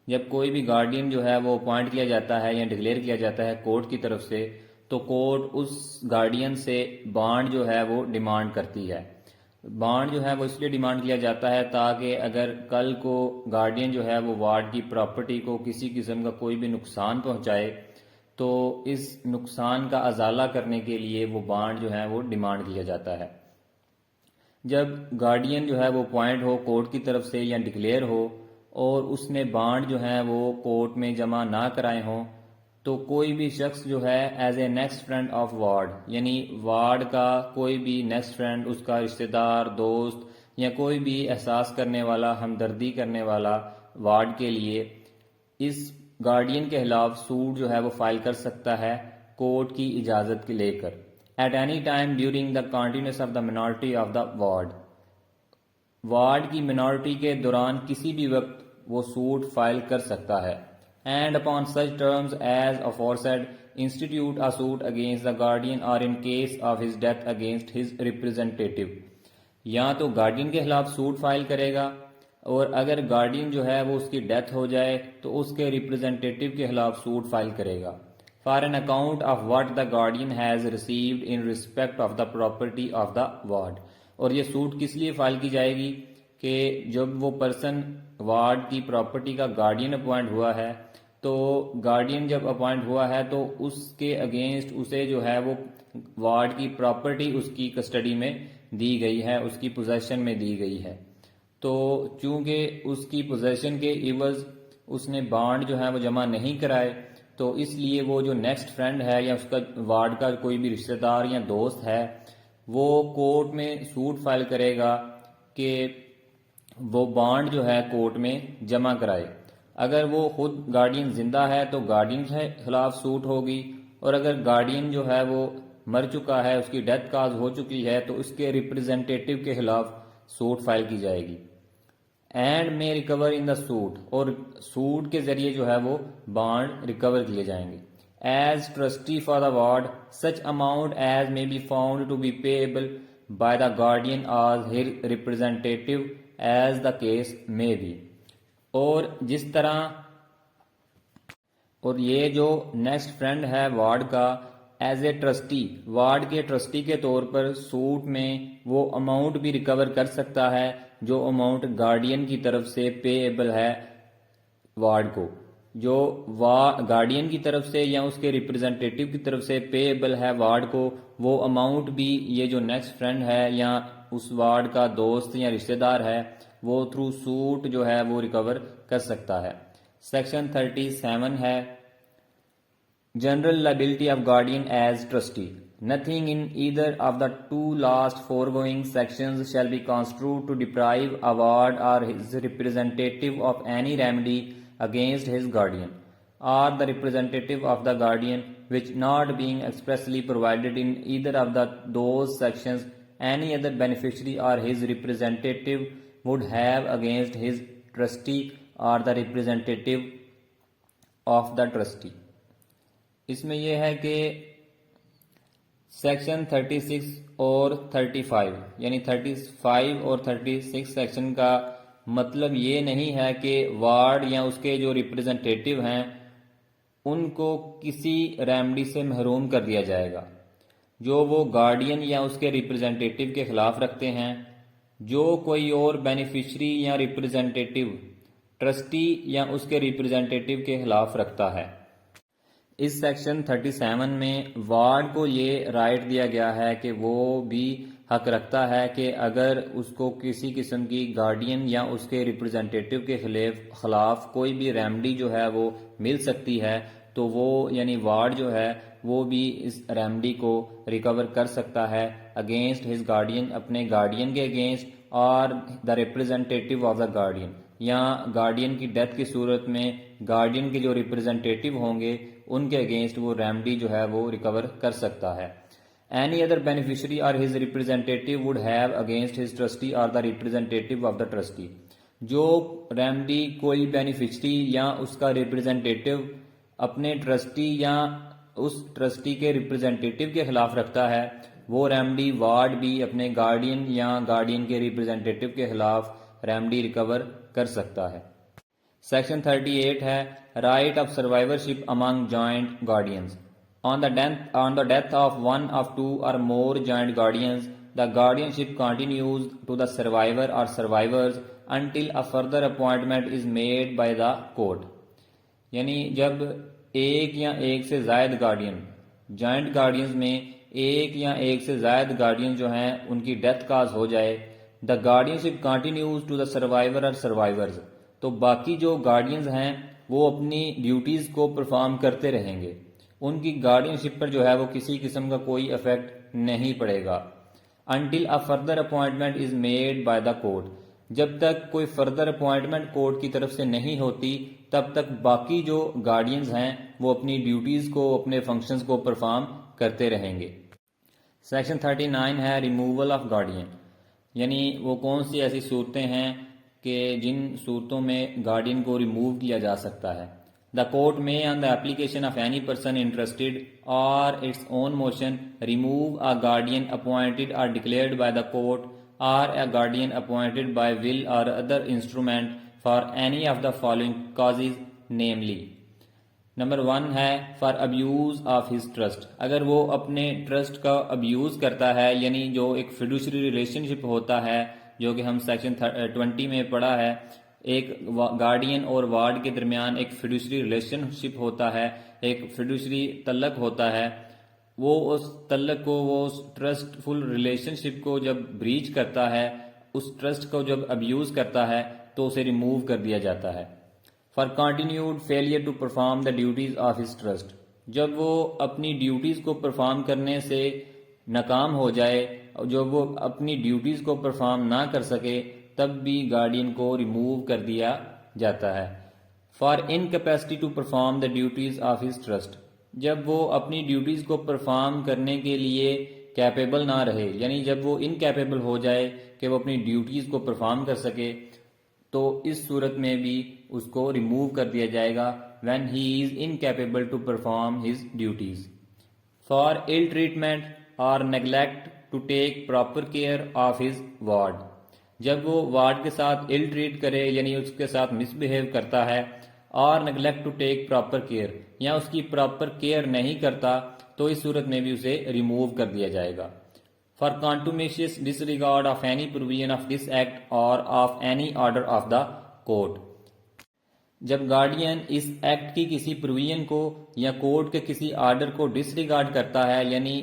جب کوئی بھی guardian جو ہے وہ appoint کیا جاتا ہے یا ڈکلیئر کیا جاتا ہے کورٹ کی طرف سے، تو کورٹ اس گارڈین سے بانڈ جو ہے وہ ڈیمانڈ کرتی ہے. بانڈ جو ہے وہ اس لیے ڈیمانڈ کیا جاتا ہے تاکہ اگر کل کو گارڈین جو ہے وہ وارڈ کی پراپرٹی کو کسی قسم کا کوئی بھی نقصان پہنچائے تو اس نقصان کا ازالہ کرنے کے لیے وہ بانڈ جو ہے وہ ڈیمانڈ کیا جاتا ہے. جب گارڈین جو ہے وہ اپوائنٹ ہو کورٹ کی طرف سے یا ڈکلیئر ہو اور اس نے بانڈ جو ہے وہ کورٹ میں جمع نہ کرائے ہوں، تو کوئی بھی شخص جو ہے as a next friend of ward یعنی وارڈ کا کوئی بھی نیکسٹ فرینڈ، اس کا رشتہ دار، دوست یا کوئی بھی احساس کرنے والا، ہمدردی کرنے والا وارڈ کے لیے اس گارڈین کے خلاف سوٹ جو ہے وہ فائل کر سکتا ہے کورٹ کی اجازت لے کر at any time during the continuance of the minority of the ward کی منارٹی کے دوران کسی بھی وقت وہ سوٹ فائل کر سکتا ہے. And upon such terms as aforesaid institute a suit against the guardian or in case of his death against his representative. یا تو گارڈین کے خلاف سوٹ فائل کرے گا، اور اگر گارڈین جو ہے وہ اس کی ڈیتھ ہو جائے تو اس کے ریپرزینٹیٹیو کے خلاف سوٹ فائل کرے گا for an account of what the guardian has received in respect of the property of the ward. اور یہ سوٹ کس لیے فائل کی جائے گی کہ جب وہ پرسن وارڈ کی پراپرٹی کا گارڈین اپوائنٹ ہوا ہے تو گارڈین جب اپوائنٹ ہوا ہے تو اس کے اگینسٹ اسے جو ہے وہ وارڈ کی پراپرٹی اس کی کسٹڈی میں دی گئی ہے، اس کی پوزیشن میں دی گئی ہے. تو چونکہ اس کی پوزیشن کے عوض اس نے بانڈ جو ہے وہ جمع نہیں کرائے، تو اس لیے وہ جو نیکسٹ فرینڈ ہے یا اس کا وارڈ کا کوئی بھی رشتہ دار یا دوست ہے وہ کورٹ میں سوٹ فائل کرے گا کہ وہ بانڈ جو ہے کورٹ میں جمع کرائے۔ اگر وہ خود گارڈین زندہ ہے تو گارڈین کے خلاف سوٹ ہوگی، اور اگر گارڈین جو ہے وہ مر چکا ہے، اس کی ڈیتھ کاز ہو چکی ہے، تو اس کے ریپرزینٹیٹیو کے خلاف سوٹ فائل کی جائے گی۔ اینڈ میں ریکور ان دا سوٹ، اور سوٹ کے ذریعے جو ہے وہ بانڈ ریکور کیے جائیں گے۔ As trustee for the ward such amount as may be found to be payable by the guardian as his representative as the case may be۔ اور جس طرح اور یہ جو نیکسٹ فرینڈ ہے وارڈ کا ایز اے ٹرسٹی، وارڈ کے trustee کے طور پر سوٹ میں وہ اماؤنٹ بھی ریکور کر سکتا ہے جو اماؤنٹ گارڈین کی طرف سے پے ایبل ہے وارڈ کو، جو گارڈین کی طرف سے یا اس کے ریپرزینٹیٹیو کی طرف سے پے ایبل ہے وارڈ کو، وہ اماؤنٹ بھی یہ جو نیکسٹ فرینڈ ہے یا اس وارڈ کا دوست یا رشتہ دار ہے وہ تھرو سوٹ جو ہے وہ ریکور کر سکتا ہے۔ سیکشن 37 ہے general liability of guardian as trustee. Nothing in either of the two last foregoing sections shall be construed to deprive a ward or his representative of any remedy against his guardian, or the representative of the guardian, which not being expressly provided in either of those sections, any other beneficiary or his representative would have against his trustee or the representative of the trustee۔ اس میں یہ ہے کہ section 36 اور 35 یعنی 35 اور 36 section کا مطلب یہ نہیں ہے کہ وارڈ یا اس کے جو ریپرزنٹیٹیو ہیں ان کو کسی ریمڈی سے محروم کر دیا جائے گا جو وہ گارڈین یا اس کے ریپرزنٹیٹیو کے خلاف رکھتے ہیں، جو کوئی اور بینیفیشری یا ریپرزنٹیٹیو ٹرسٹی یا اس کے ریپرزنٹیٹیو کے خلاف رکھتا ہے۔ اس سیکشن 37 میں وارڈ کو یہ رائٹ دیا گیا ہے کہ وہ بھی حق رکھتا ہے کہ اگر اس کو کسی قسم کی گارڈین یا اس کے ریپرزنٹیٹیو کے خلاف کوئی بھی ریمڈی جو ہے وہ مل سکتی ہے تو وہ یعنی وارڈ جو ہے وہ بھی اس ریمڈی کو ریکور کر سکتا ہے اگینسٹ ہز گارڈین، اپنے گارڈین کے اگینسٹ، اور دا ریپرزنٹیٹیو آف دا گارڈین، یا گارڈین کی ڈیتھ کی صورت میں گارڈین کے جو ریپرزنٹیٹیو ہوں گے ان کے اگینسٹ وہ ریمڈی جو ہے وہ ریکور کر سکتا ہے۔ اینی ادر بینیفیشری اور his representative would have against his trustee اور دا ریپرزنٹیٹیو آف دا ٹرسٹی، جو ریمڈی کوئی بینیفیشری یا اس کا ریپرزنٹیٹیو اپنے ٹرسٹی یا اس ٹرسٹی کے ریپرزنٹیٹیو کے خلاف رکھتا ہے وہ ریمڈی وارڈ بھی اپنے گارڈین یا گارڈین کے ریپرزنٹیٹیو کے خلاف ریمڈی ریکور کر سکتا ہے۔ سیکشن 38 ہے right of survivorship among joint guardians. On the death of one of two or more joint guardians, the guardianship continues to the survivor or survivors until a further appointment is made by the court۔ یعنی جب ایک یا ایک سے زائد guardian, joint guardians میں ایک یا ایک سے زائد گارڈین جو ہیں ان کی ڈیتھ کاز ہو جائے، the guardianship continues to the survivor or survivors، تو باقی جو گارڈینز ہیں وہ اپنی ڈیوٹیز کو پرفارم کرتے رہیں گے، ان کی گارڈین شپ پر جو ہے وہ کسی قسم کا کوئی افیکٹ نہیں پڑے گا۔ until a further appointment is made by the court، جب تک کوئی فردر اپوائنٹمنٹ کورٹ کی طرف سے نہیں ہوتی تب تک باقی جو گارڈینز ہیں وہ اپنی ڈیوٹیز کو، اپنے فنکشنز کو پرفارم کرتے رہیں گے۔ سیکشن 39 ہے ریموول آف گارڈین، یعنی وہ کون سی ایسی صورتیں ہیں کہ جن صورتوں میں گارڈین کو ریموو کیا جا سکتا ہے۔ The court may, on the application of any person interested or its own motion, remove a guardian appointed or declared by the court, or a guardian appointed by will or other instrument for any of the following causes, namely: number 1 ہے for abuse of his trust، اگر وہ اپنے trust کا abuse کرتا ہے، یعنی جو ایک فیڈوشری ریلیشن شپ ہوتا ہے جو کہ ہم سیکشن 20 میں پڑھا ہے، ایک گارڈین اور وارڈ کے درمیان ایک فیڈوشری ریلیشن شپ ہوتا ہے، ایک فیڈوشری تعلق ہوتا ہے، وہ اس تعلق کو، وہ اس ٹرسٹ فل ریلیشن شپ کو جب بریچ کرتا ہے، اس ٹرسٹ کو جب ابیوز کرتا ہے تو اسے ریموو کر دیا جاتا ہے۔ For continued failure to perform the duties of his trust, جب وہ اپنی ڈیوٹیز کو پرفارم کرنے سے ناکام ہو جائے، جب وہ اپنی ڈیوٹیز کو پرفارم نہ کر سکے، تب بھی گارڈین کو ریموو کر دیا جاتا ہے۔ For incapacity to perform the duties of his trust, جب وہ اپنی ڈیوٹیز کو پرفارم کرنے کے لیے کیپیبل نہ رہے، یعنی جب وہ انکیپیبل ہو جائے کہ وہ اپنی ڈیوٹیز کو پرفارم کر سکے، تو اس صورت میں بھی اس کو ریموو کر دیا جائے گا when he is incapable to perform his duties. For ill treatment or neglect to take proper care of his ward، جب وہ وارڈ کے ساتھ ill treat کرے یعنی اس کے ساتھ مس بہیو کرتا ہے، اور neglect to take proper care یا اس کی پراپر کیئر نہیں کرتا، تو اس صورت میں بھی اسے ریموو کر دیا جائے گا۔ For contumacious disregard of any provision of this act or of any order of the court، جب گارڈین اس ایکٹ کی کسی پروویژن کو یا کورٹ کے کسی آرڈر کو ڈس ریگارڈ کرتا ہے، یعنی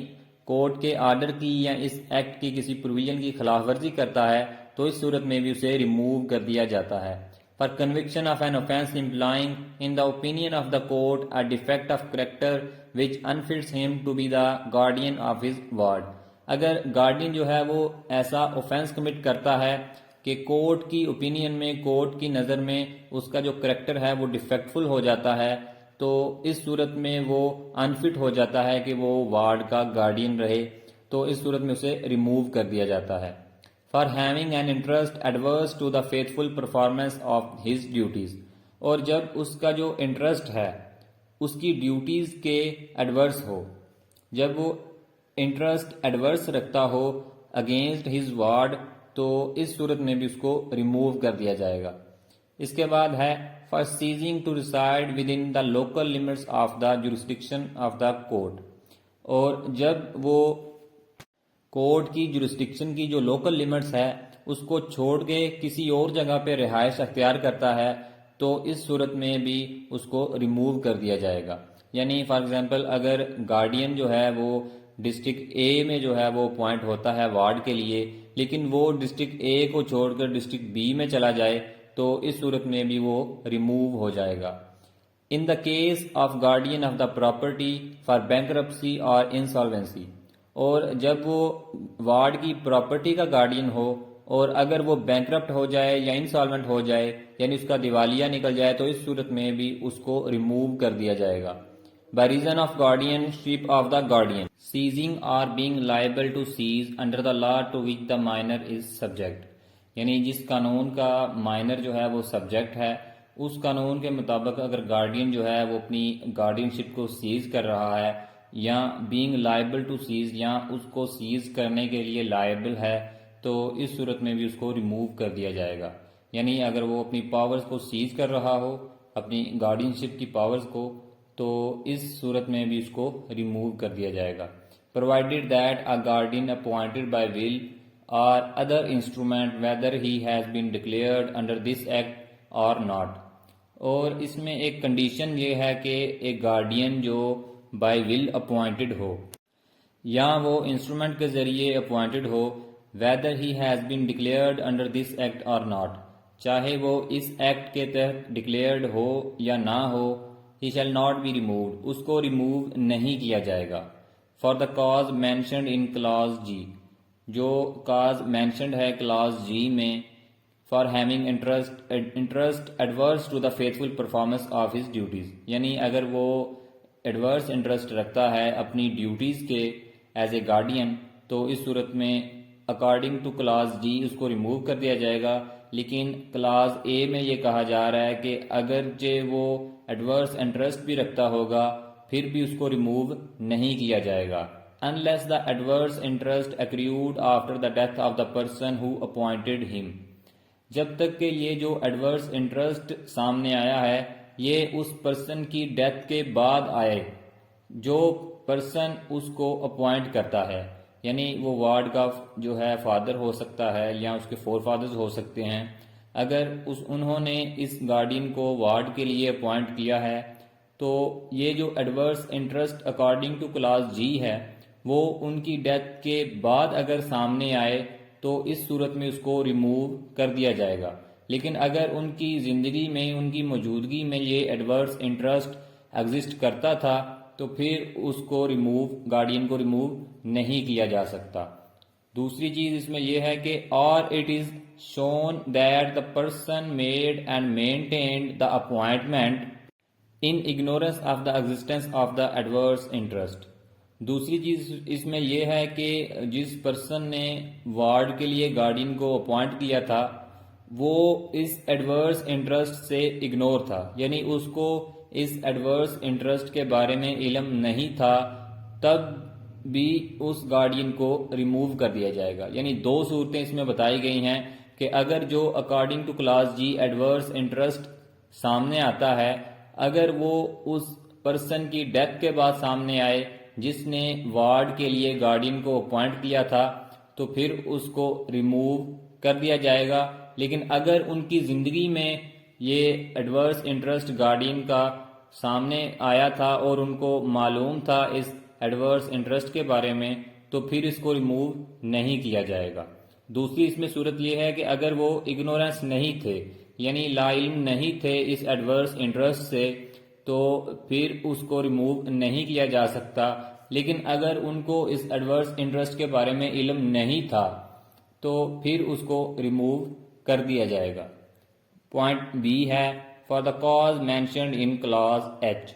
کورٹ کے آرڈر کی یا اس ایکٹ کی کسی پروویژن کی خلاف ورزی کرتا ہے، تو اس صورت میں بھی اسے ریموو کر دیا جاتا ہے۔ For conviction of an offense implying in the opinion of the court a defect of character which unfits him to be the guardian of his ward، اگر گارڈین جو ہے وہ ایسا اوفینس کمٹ کرتا ہے کہ کورٹ کی اوپینین میں، کورٹ کی نظر میں اس کا جو کریکٹر ہے وہ ڈیفیکٹ فل ہو جاتا ہے، تو اس صورت میں وہ انفٹ ہو جاتا ہے کہ وہ وارڈ کا گارڈین رہے، تو اس صورت میں اسے ریموو کر دیا جاتا ہے۔ For having an interest adverse to the faithful performance of his duties, اور جب اس کا جو انٹرسٹ ہے اس کی ڈیوٹیز کے ایڈورس ہو، جب وہ انٹرسٹ ایڈورس رکھتا ہو اگینسٹ ہز وارڈ، تو اس صورت میں بھی اس کو ریموو کر دیا جائے گا۔ اس کے بعد ہے for ceasing to reside within the local limits of the jurisdiction of the court, اور جب وہ کورٹ کی جورسڈکشن کی جو لوکل لمٹس ہے اس کو چھوڑ کے کسی اور جگہ پہ رہائش اختیار کرتا ہے، تو اس صورت میں بھی اس کو ریموو کر دیا جائے گا۔ یعنی فار ایگزامپل اگر گارڈین جو ہے وہ ڈسٹرکٹ اے میں جو ہے وہ اپوائنٹ ہوتا ہے وارڈ کے لیے، لیکن وہ ڈسٹرکٹ اے کو چھوڑ کر ڈسٹرکٹ بی میں چلا جائے، تو اس صورت میں بھی وہ ریموو ہو جائے گا۔ In the case of guardian of the property for bankruptcy or insolvency, اور جب وہ وارڈ کی پراپرٹی کا گارڈین ہو اور اگر وہ بینکرپٹ ہو جائے یا انسالوینٹ ہو جائے، یعنی اس کا دیوالیہ نکل جائے، تو اس صورت میں بھی اس کو ریموو کر دیا جائے گا۔ by reason of guardianship of the guardian, seizing or being liable to seize under the law to which the minor is subject، یعنی جس قانون کا مائنر جو ہے وہ سبجیکٹ ہے، اس قانون کے مطابق اگر گارڈین جو ہے وہ اپنی گارڈینشپ کو سیز کر رہا ہے، یا being liable to seize یا اس کو سیز کرنے کے لیے لائبل ہے، تو اس صورت میں بھی اس کو ریموو کر دیا جائے گا۔ یعنی اگر وہ اپنی پاورز کو سیز کر رہا ہو، اپنی گارڈینشپ کی پاورز کو، تو اس صورت میں بھی اس کو ریموو کر دیا جائے گا۔ provided that a guardian appointed by will or other instrument whether he has been declared under this act or not، اور اس میں ایک کنڈیشن یہ ہے کہ ایک گارڈین جو بائی ول اپوائنٹڈ ہو یا وہ انسٹرومنٹ کے ذریعے appointed who, whether he has been declared under this act or not، چاہے وہ اس ایکٹ کے تحت ڈکلیئرڈ ہو یا نہ ہو، he shall not be removed، اس کو ریموو نہیں کیا جائے گا۔ for the cause mentioned in clause G، جو cause mentioned ہے clause G میں، for having interest adverse to the faithful performance of his duties، یعنی اگر وہ ایڈورس انٹرسٹ رکھتا ہے اپنی ڈیوٹیز کے ایز اے گارڈین، تو اس صورت میں اکارڈنگ ٹو کلاس ڈی اس کو ریموو کر دیا جائے گا۔ لیکن کلاس اے میں یہ کہا جا رہا ہے کہ اگرچہ وہ ایڈورس انٹرسٹ بھی رکھتا ہوگا پھر بھی اس کو ریموو نہیں کیا جائے گا۔ unless the adverse interest accrued after the death of the person who appointed him، جب تک کہ یہ جو ایڈورس انٹرسٹ سامنے آیا ہے یہ اس پرسن کی ڈیتھ کے بعد آئے جو پرسن اس کو اپوائنٹ کرتا ہے، یعنی وہ وارڈ کا جو ہے فادر ہو سکتا ہے یا اس کے فور فادرز ہو سکتے ہیں۔ اگر انہوں نے اس گارڈین کو وارڈ کے لیے اپوائنٹ کیا ہے تو یہ جو adverse interest according to clause G ہے وہ ان کی ڈیتھ کے بعد اگر سامنے آئے تو اس صورت میں اس کو ریموو کر دیا جائے گا۔ لیکن اگر ان کی زندگی میں، ان کی موجودگی میں یہ ایڈورس انٹرسٹ ایگزسٹ کرتا تھا تو پھر اس کو گارڈین کو ریموو نہیں کیا جا سکتا۔ دوسری چیز اس میں یہ ہے کہ اور it is shown that the person made and maintained the appointment in ignorance of the existence of the adverse interest. دوسری چیز اس میں یہ ہے کہ جس پرسن نے وارڈ کے لیے گارڈین کو اپوائنٹ کیا تھا وہ اس ایڈورس انٹرسٹ سے اگنور تھا، یعنی اس کو اس ایڈورس انٹرسٹ کے بارے میں علم نہیں تھا، تب بھی اس گارڈین کو ریموو کر دیا جائے گا۔ یعنی دو صورتیں اس میں بتائی گئی ہیں کہ اگر جو according to clause G adverse interest سامنے آتا ہے، اگر وہ اس پرسن کی ڈیتھ کے بعد سامنے آئے جس نے وارڈ کے لیے گارڈین کو اپوائنٹ کیا تھا تو پھر اس کو ریموو کر دیا جائے گا، لیکن اگر ان کی زندگی میں یہ ایڈورس انٹرسٹ گارڈین کا سامنے آیا تھا اور ان کو معلوم تھا اس ایڈورس انٹرسٹ کے بارے میں تو پھر اس کو ریموو نہیں کیا جائے گا۔ دوسری اس میں صورت یہ ہے کہ اگر وہ اگنورینس نہیں تھے، یعنی لا علم نہیں تھے اس ایڈورس انٹرسٹ سے، تو پھر اس کو ریموو نہیں کیا جا سکتا، لیکن اگر ان کو اس ایڈورس انٹرسٹ کے بارے میں علم نہیں تھا تو پھر اس کو ریموو کر دیا جائے گا۔ پوائنٹ بی ہے for the cause mentioned in clause H,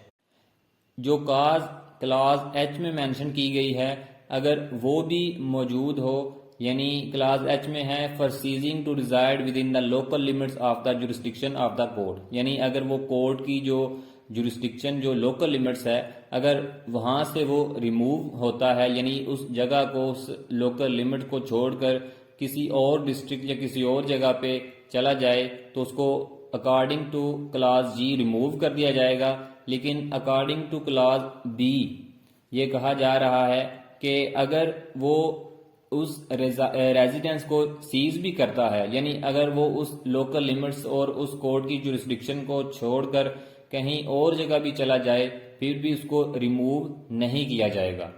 جو کاز کلاس ایچ میں مینشن کی گئی ہے اگر وہ بھی موجود ہو، یعنی کلاس ایچ میں ہے for ceasing to reside within the local limits of the jurisdiction of the court, یعنی اگر وہ کورٹ کی جو جورسڈکشن جو لوکل لمٹس ہے اگر وہاں سے وہ ریموو ہوتا ہے، یعنی اس جگہ کو، اس لوکل لمٹ کو چھوڑ کر کسی اور ڈسٹرکٹ یا کسی اور جگہ پہ چلا جائے تو اس کو according to clause G remove کر دیا جائے گا۔ لیکن اکارڈنگ ٹو کلاس بی یہ کہا جا رہا ہے کہ اگر وہ اس ریزیڈنس کو سیز بھی کرتا ہے، یعنی اگر وہ اس لوکل لمٹس اور اس کورٹ کی جورسڈکشن کو چھوڑ کر کہیں اور جگہ بھی چلا جائے پھر بھی اس کو ریموو نہیں کیا جائے گا۔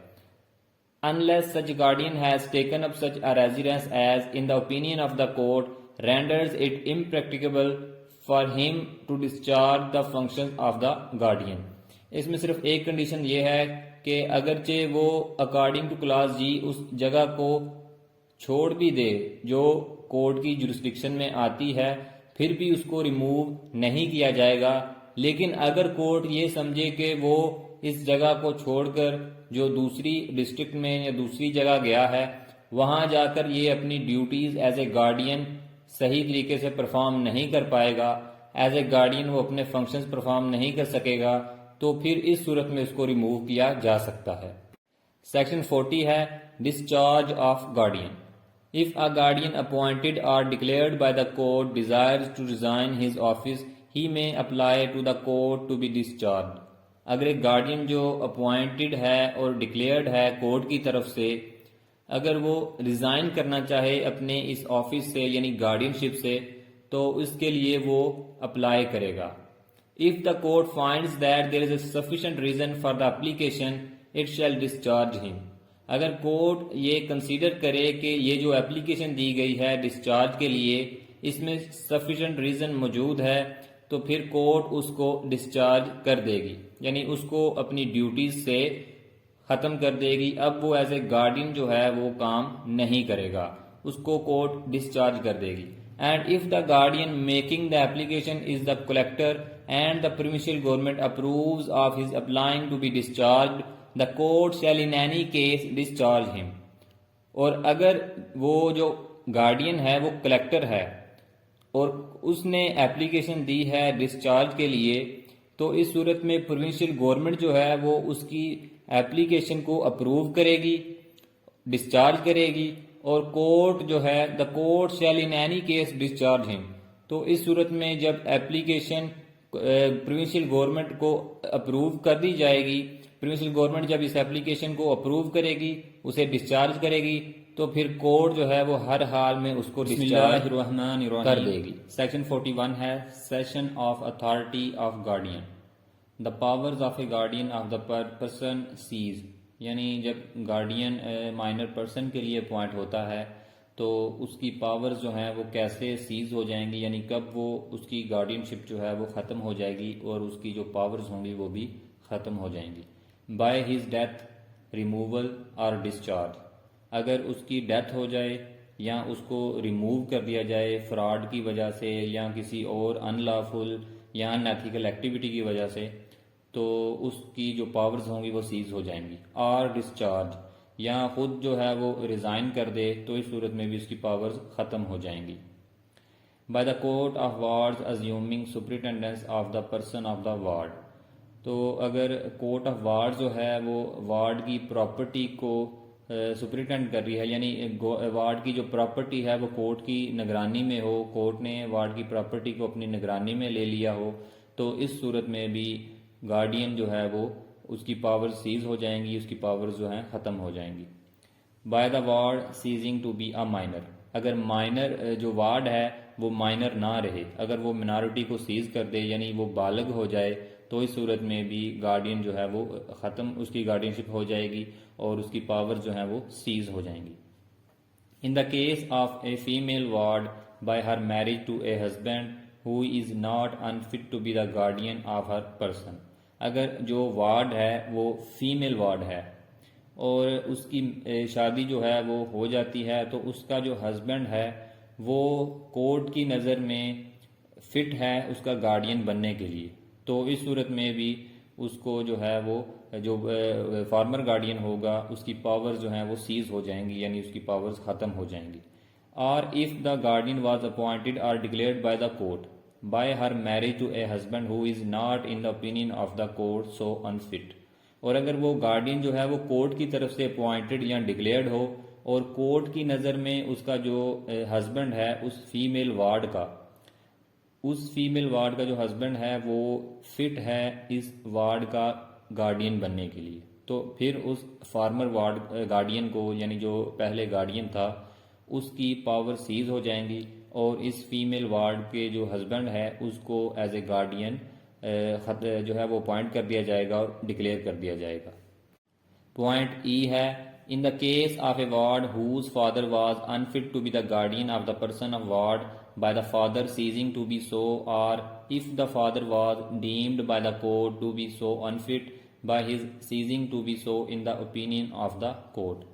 unless such guardian has taken up such a residence as in the opinion of the court renders it impracticable for him to discharge the functions of the guardian۔ اس میں صرف ایک کنڈیشن یہ ہے کہ اگرچہ وہ اکارڈنگ ٹو کلاس جی اس جگہ کو چھوڑ بھی دے جو کورٹ کی جورسڈکشن میں آتی ہے پھر بھی اس کو ریموو نہیں کیا جائے گا، لیکن اگر کورٹ یہ سمجھے کہ وہ اس جگہ کو چھوڑ کر جو دوسری ڈسٹرکٹ میں یا دوسری جگہ گیا ہے وہاں جا کر یہ اپنی ڈیوٹیز ایز اے گارڈین صحیح طریقے سے پرفارم نہیں کر پائے گا، ایز اے گارڈین وہ اپنے فنکشنز پرفارم نہیں کر سکے گا، تو پھر اس صورت میں اس کو ریموو کیا جا سکتا ہے۔ سیکشن 40 ہے discharge of guardian. If a guardian appointed or declared by the court desires to resign his office, he may apply to the court to be discharged۔ اگر ایک گارڈین جو اپوائنٹڈ ہے اور ڈکلیئرڈ ہے کورٹ کی طرف سے، اگر وہ ریزائن کرنا چاہے اپنے اس آفس سے یعنی گارڈین شپ سے تو اس کے لیے وہ اپلائی کرے گا۔ If the court finds that there is a sufficient reason for the application, it shall discharge him۔ اگر کورٹ یہ کنسیڈر کرے کہ یہ جو اپلیکیشن دی گئی ہے ڈسچارج کے لیے اس میں سفیشینٹ ریزن موجود ہے تو پھر کورٹ اس کو ڈسچارج کر دے گی، یعنی اس کو اپنی ڈیوٹیز سے ختم کر دے گی۔ اب وہ ایز اے گارڈین جو ہے وہ کام نہیں کرے گا، اس کو کورٹ ڈسچارج کر دے گی۔ And if the guardian making the application is the collector and the provincial government approves of his applying to be discharged the court shall in any case discharge him۔ اور اگر وہ جو guardian ہے وہ collector ہے اور اس نے application دی ہے ڈسچارج کے لیے تو اس صورت میں پروونشل گورنمنٹ جو ہے وہ اس کی اپلیکیشن کو اپروو کرے گی، ڈسچارج کرے گی، اور کورٹ جو ہے the court shall in any case discharge him۔ تو اس صورت میں جب اپلیکیشن پروونشل گورنمنٹ کو اپروو کر دی جائے گی، پروونشل گورنمنٹ جب اس اپلیکیشن کو اپروو کرے گی، اسے ڈسچارج کرے گی، تو پھر کورٹ جو ہے وہ ہر حال میں اس کو ڈسچارج کر دے گی۔ سیکشن 41 ہے cessation of authority of guardian. The powers of a guardian of the person cease, یعنی جب گارڈین مائنر پرسن کے لیے اپوائنٹ ہوتا ہے تو اس کی پاورز جو ہیں وہ کیسے سیز ہو جائیں گی، یعنی کب وہ اس کی گارڈین شپ جو ہے وہ ختم ہو جائے گی اور اس کی جو پاورز ہوں گی وہ بھی ختم ہو جائیں گی. بائی ہز ڈیتھ، ریموول اور ڈسچارج. اگر اس کی ڈیتھ ہو جائے یا اس کو ریموو کر دیا جائے فراڈ کی وجہ سے یا کسی اور ان لافل یا ان ایتھیکل ایکٹیویٹی کی وجہ سے، تو اس کی جو پاورز ہوں گی وہ سیز ہو جائیں گی. اور ڈسچارج، یا خود جو ہے وہ ریزائن کر دے تو اس صورت میں بھی اس کی پاورز ختم ہو جائیں گی. By the court of wards assuming superintendence of the person of the ward. تو اگر کورٹ آف وارڈ جو ہے وہ وارڈ کی پراپرٹی کو سپرنٹینڈ کر رہی ہے، یعنی وارڈ کی جو پراپرٹی ہے وہ کورٹ کی نگرانی میں ہو، کورٹ نے وارڈ کی پراپرٹی کو اپنی نگرانی میں لے لیا ہو، تو اس صورت میں بھی گارڈین جو ہے وہ اس کی پاور سیز ہو جائیں گی، اس کی پاورز جو ہیں ختم ہو جائیں گی. By the ward ceasing to be a minor. اگر مائنر جو وارڈ ہے وہ مائنر نہ رہے، اگر وہ منارٹی کو سیز کر دے یعنی وہ بالغ ہو جائے، تو اس صورت میں بھی گارڈین جو ہے وہ ختم، اس کی گارڈین شپ ہو جائے گی اور اس کی پاور جو ہیں وہ سیز ہو جائیں گی. In the case of a female ward by her marriage to a husband who is not unfit to be the guardian of her person. اگر جو وارڈ ہے وہ فیمیل وارڈ ہے اور اس کی شادی جو ہے وہ ہو جاتی ہے، تو اس کا جو ہسبینڈ ہے وہ کورٹ کی نظر میں فٹ ہے اس کا گارڈین بننے کے لیے، تو اس صورت میں بھی اس کو جو ہے وہ جو فارمر گارڈین ہوگا اس کی پاورز جو ہیں وہ سیز ہو جائیں گی، یعنی اس کی پاورز ختم ہو جائیں گی. Or if the guardian was appointed or declared by the court by her marriage to a husband who is not in the opinion of the court so unfit. اور اگر وہ گارڈین جو ہے وہ کورٹ کی طرف سے اپوائنٹڈ یا ڈکلیئرڈ ہو اور کورٹ کی نظر میں اس کا جو ہسبینڈ ہے اس فیمیل وارڈ کا جو ہسبینڈ ہے وہ فٹ ہے اس وارڈ کا گارڈین بننے کے لیے، تو پھر اس فارمر وارڈ گارڈین کو، یعنی جو پہلے گارڈین تھا، اس کی پاور سیز ہو جائیں گی اور اس فیمیل وارڈ کے جو ہسبینڈ ہے اس کو ایز اے گارڈین جو ہے وہ اپوائنٹ کر دیا جائے گا اور ڈکلیئر کر دیا جائے گا. پوائنٹ ای ہے، in the case of a ward whose father was unfit to be the guardian of the person of ward by the father ceasing to be so, or if the father was deemed by the court to be so unfit by his ceasing to be so in the opinion of the court.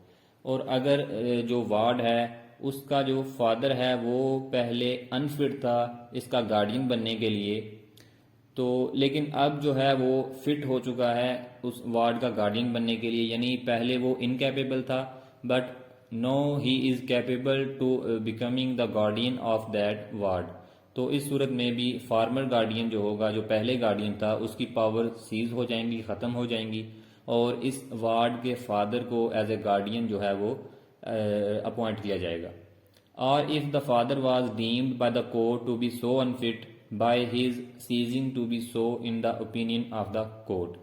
اور اگر جو ward ہے اس کا جو father ہے وہ پہلے انفٹ تھا اس کا گارڈین بننے کے لیے، تو لیکن اب جو ہے وہ فٹ ہو چکا ہے اس وارڈ کا گارڈین بننے کے لیے، یعنی پہلے وہ انکیپیبل تھا but now he is capable to becoming the guardian of that ward. تو اس صورت میں بھی فارمر گارڈین جو ہوگا، جو پہلے گارڈین تھا، اس کی پاور سیز ہو جائیں گی، ختم ہو جائیں گی، اور اس وارڈ کے فادر کو ایز اے گارڈین جو ہے وہ اپوائنٹ کیا جائے گا. اور if the father was deemed by the court to be so unfit by his ceasing to be so in the opinion of the court.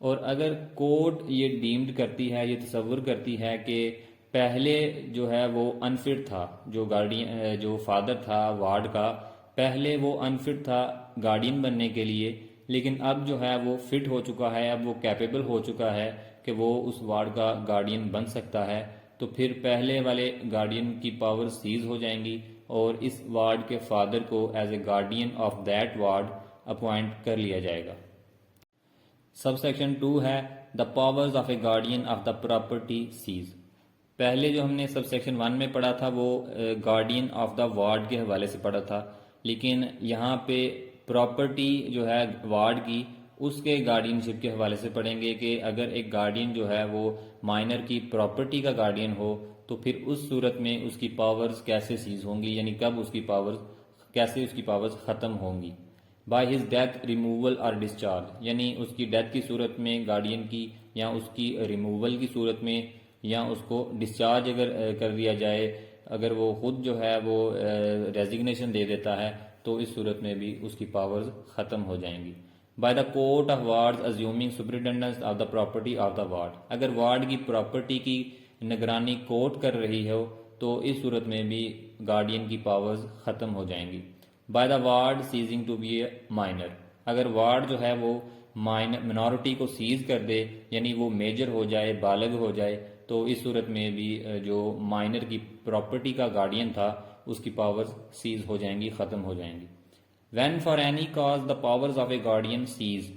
اور اگر کورٹ یہ ڈیمڈ کرتی ہے، یہ تصور کرتی ہے کہ پہلے جو ہے وہ انفٹ تھا، جو گارڈین جو فادر تھا وارڈ کا، پہلے وہ انفٹ تھا گارڈین بننے کے لیے، لیکن اب جو ہے وہ فٹ ہو چکا ہے، اب وہ کیپیبل ہو چکا ہے کہ وہ اس وارڈ کا گارڈین بن سکتا ہے، تو پھر پہلے والے گارڈین کی پاور سیز ہو جائیں گی اور اس وارڈ کے فادر کو as a guardian of that ward appoint کر لیا جائے گا. سب سیکشن 2 ہے the powers of a guardian of the property cease. پہلے جو ہم نے سب سیکشن 1 میں پڑھا تھا وہ گارڈین آف دا وارڈ کے حوالے سے پڑھا تھا، لیکن یہاں پہ پراپرٹی جو ہے وارڈ کی اس کے گارڈین شپ کے حوالے سے پڑھیں گے کہ اگر ایک گارڈین جو ہے وہ مائنر کی پراپرٹی کا گارڈین ہو تو پھر اس صورت میں اس کی پاورز کیسے سیز ہوں گی، یعنی کب اس کی پاورز ختم ہوں گی. بائی ہز ڈیتھ، ریموول اور ڈسچارج، یعنی اس کی ڈیتھ کی صورت میں گارڈین کی، یا اس کی ریموول کی صورت میں، یا اس کو ڈسچارج اگر کر دیا جائے، اگر وہ خود جو ہے وہ ریزگنیشن دے دیتا ہے تو اس صورت میں بھی اس کی پاورز ختم ہو جائیں گی. By the court of wards assuming superintendence of the property of the ward, اگر وارڈ کی پراپرٹی کی نگرانی کورٹ کر رہی ہو تو اس صورت میں بھی گارڈین کی پاورز ختم ہو جائیں گی. By the ward ceasing to be a minor, اگر وارڈ جو ہے وہ منارٹی کو سیز کر دے، یعنی وہ میجر ہو جائے، بالغ ہو جائے، تو اس صورت میں بھی جو مائنر کی پراپرٹی کا گارڈین تھا اس کی پاورز سیز ہو جائیں گی، ختم ہو جائیں گی. When for any cause the powers of a guardian cease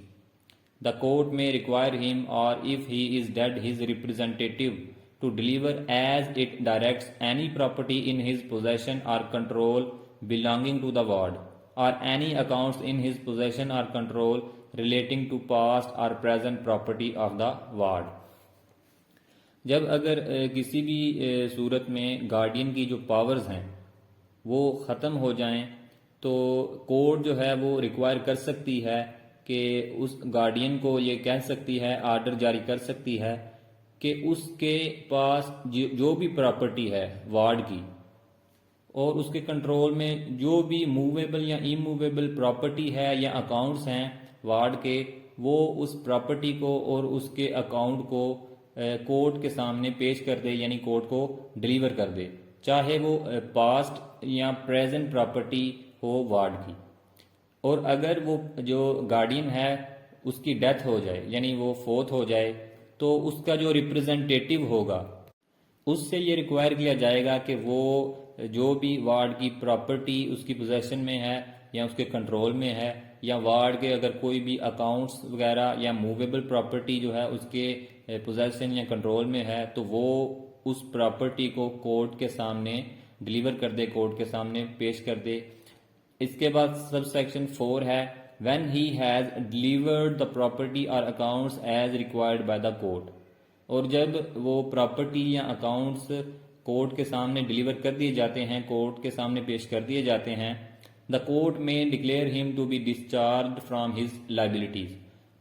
the court may require him, or if he is dead his representative, to deliver as it directs any property in his possession or control belonging to the ward, or any accounts in his possession or control relating to past or present property of the ward. جب اگر کسی بھی صورت میں guardian کی جو powers ہیں وہ ختم ہو جائیں تو کورٹ جو ہے وہ ریکوائر کر سکتی ہے کہ اس گارڈین کو یہ کہہ سکتی ہے، آرڈر جاری کر سکتی ہے کہ اس کے پاس جو بھی پراپرٹی ہے وارڈ کی اور اس کے کنٹرول میں جو بھی موویبل یا ایموویبل پراپرٹی ہے یا اکاؤنٹس ہیں وارڈ کے، وہ اس پراپرٹی کو اور اس کے اکاؤنٹ کو کورٹ کے سامنے پیش کر دے، یعنی کورٹ کو ڈیلیور کر دے، چاہے وہ پاسٹ یا پریزنٹ پراپرٹی ہو وارڈ کی. اور اگر وہ جو گارڈین ہے اس کی ڈیتھ ہو جائے، یعنی وہ فوت ہو جائے، تو اس کا جو ریپرزنٹیٹیو ہوگا اس سے یہ ریکوائر کیا جائے گا کہ وہ جو بھی وارڈ کی پراپرٹی اس کی پوزیشن میں ہے یا اس کے کنٹرول میں ہے، یا وارڈ کے اگر کوئی بھی اکاؤنٹس وغیرہ یا موویبل پراپرٹی جو ہے اس کے پوزیشن یا کنٹرول میں ہے، تو وہ اس پراپرٹی کو کورٹ کے سامنے ڈیلیور کر دے، کورٹ کے سامنے پیش کر دے. اس کے بعد سب سیکشن 4 ہے when he has delivered the property or accounts as required by the court. اور جب وہ پراپرٹی یا اکاؤنٹس کورٹ کے سامنے ڈیلیور کر دیے جاتے ہیں، کورٹ کے سامنے پیش کر دیے جاتے ہیں، the court may declare him to be discharged from his liabilities.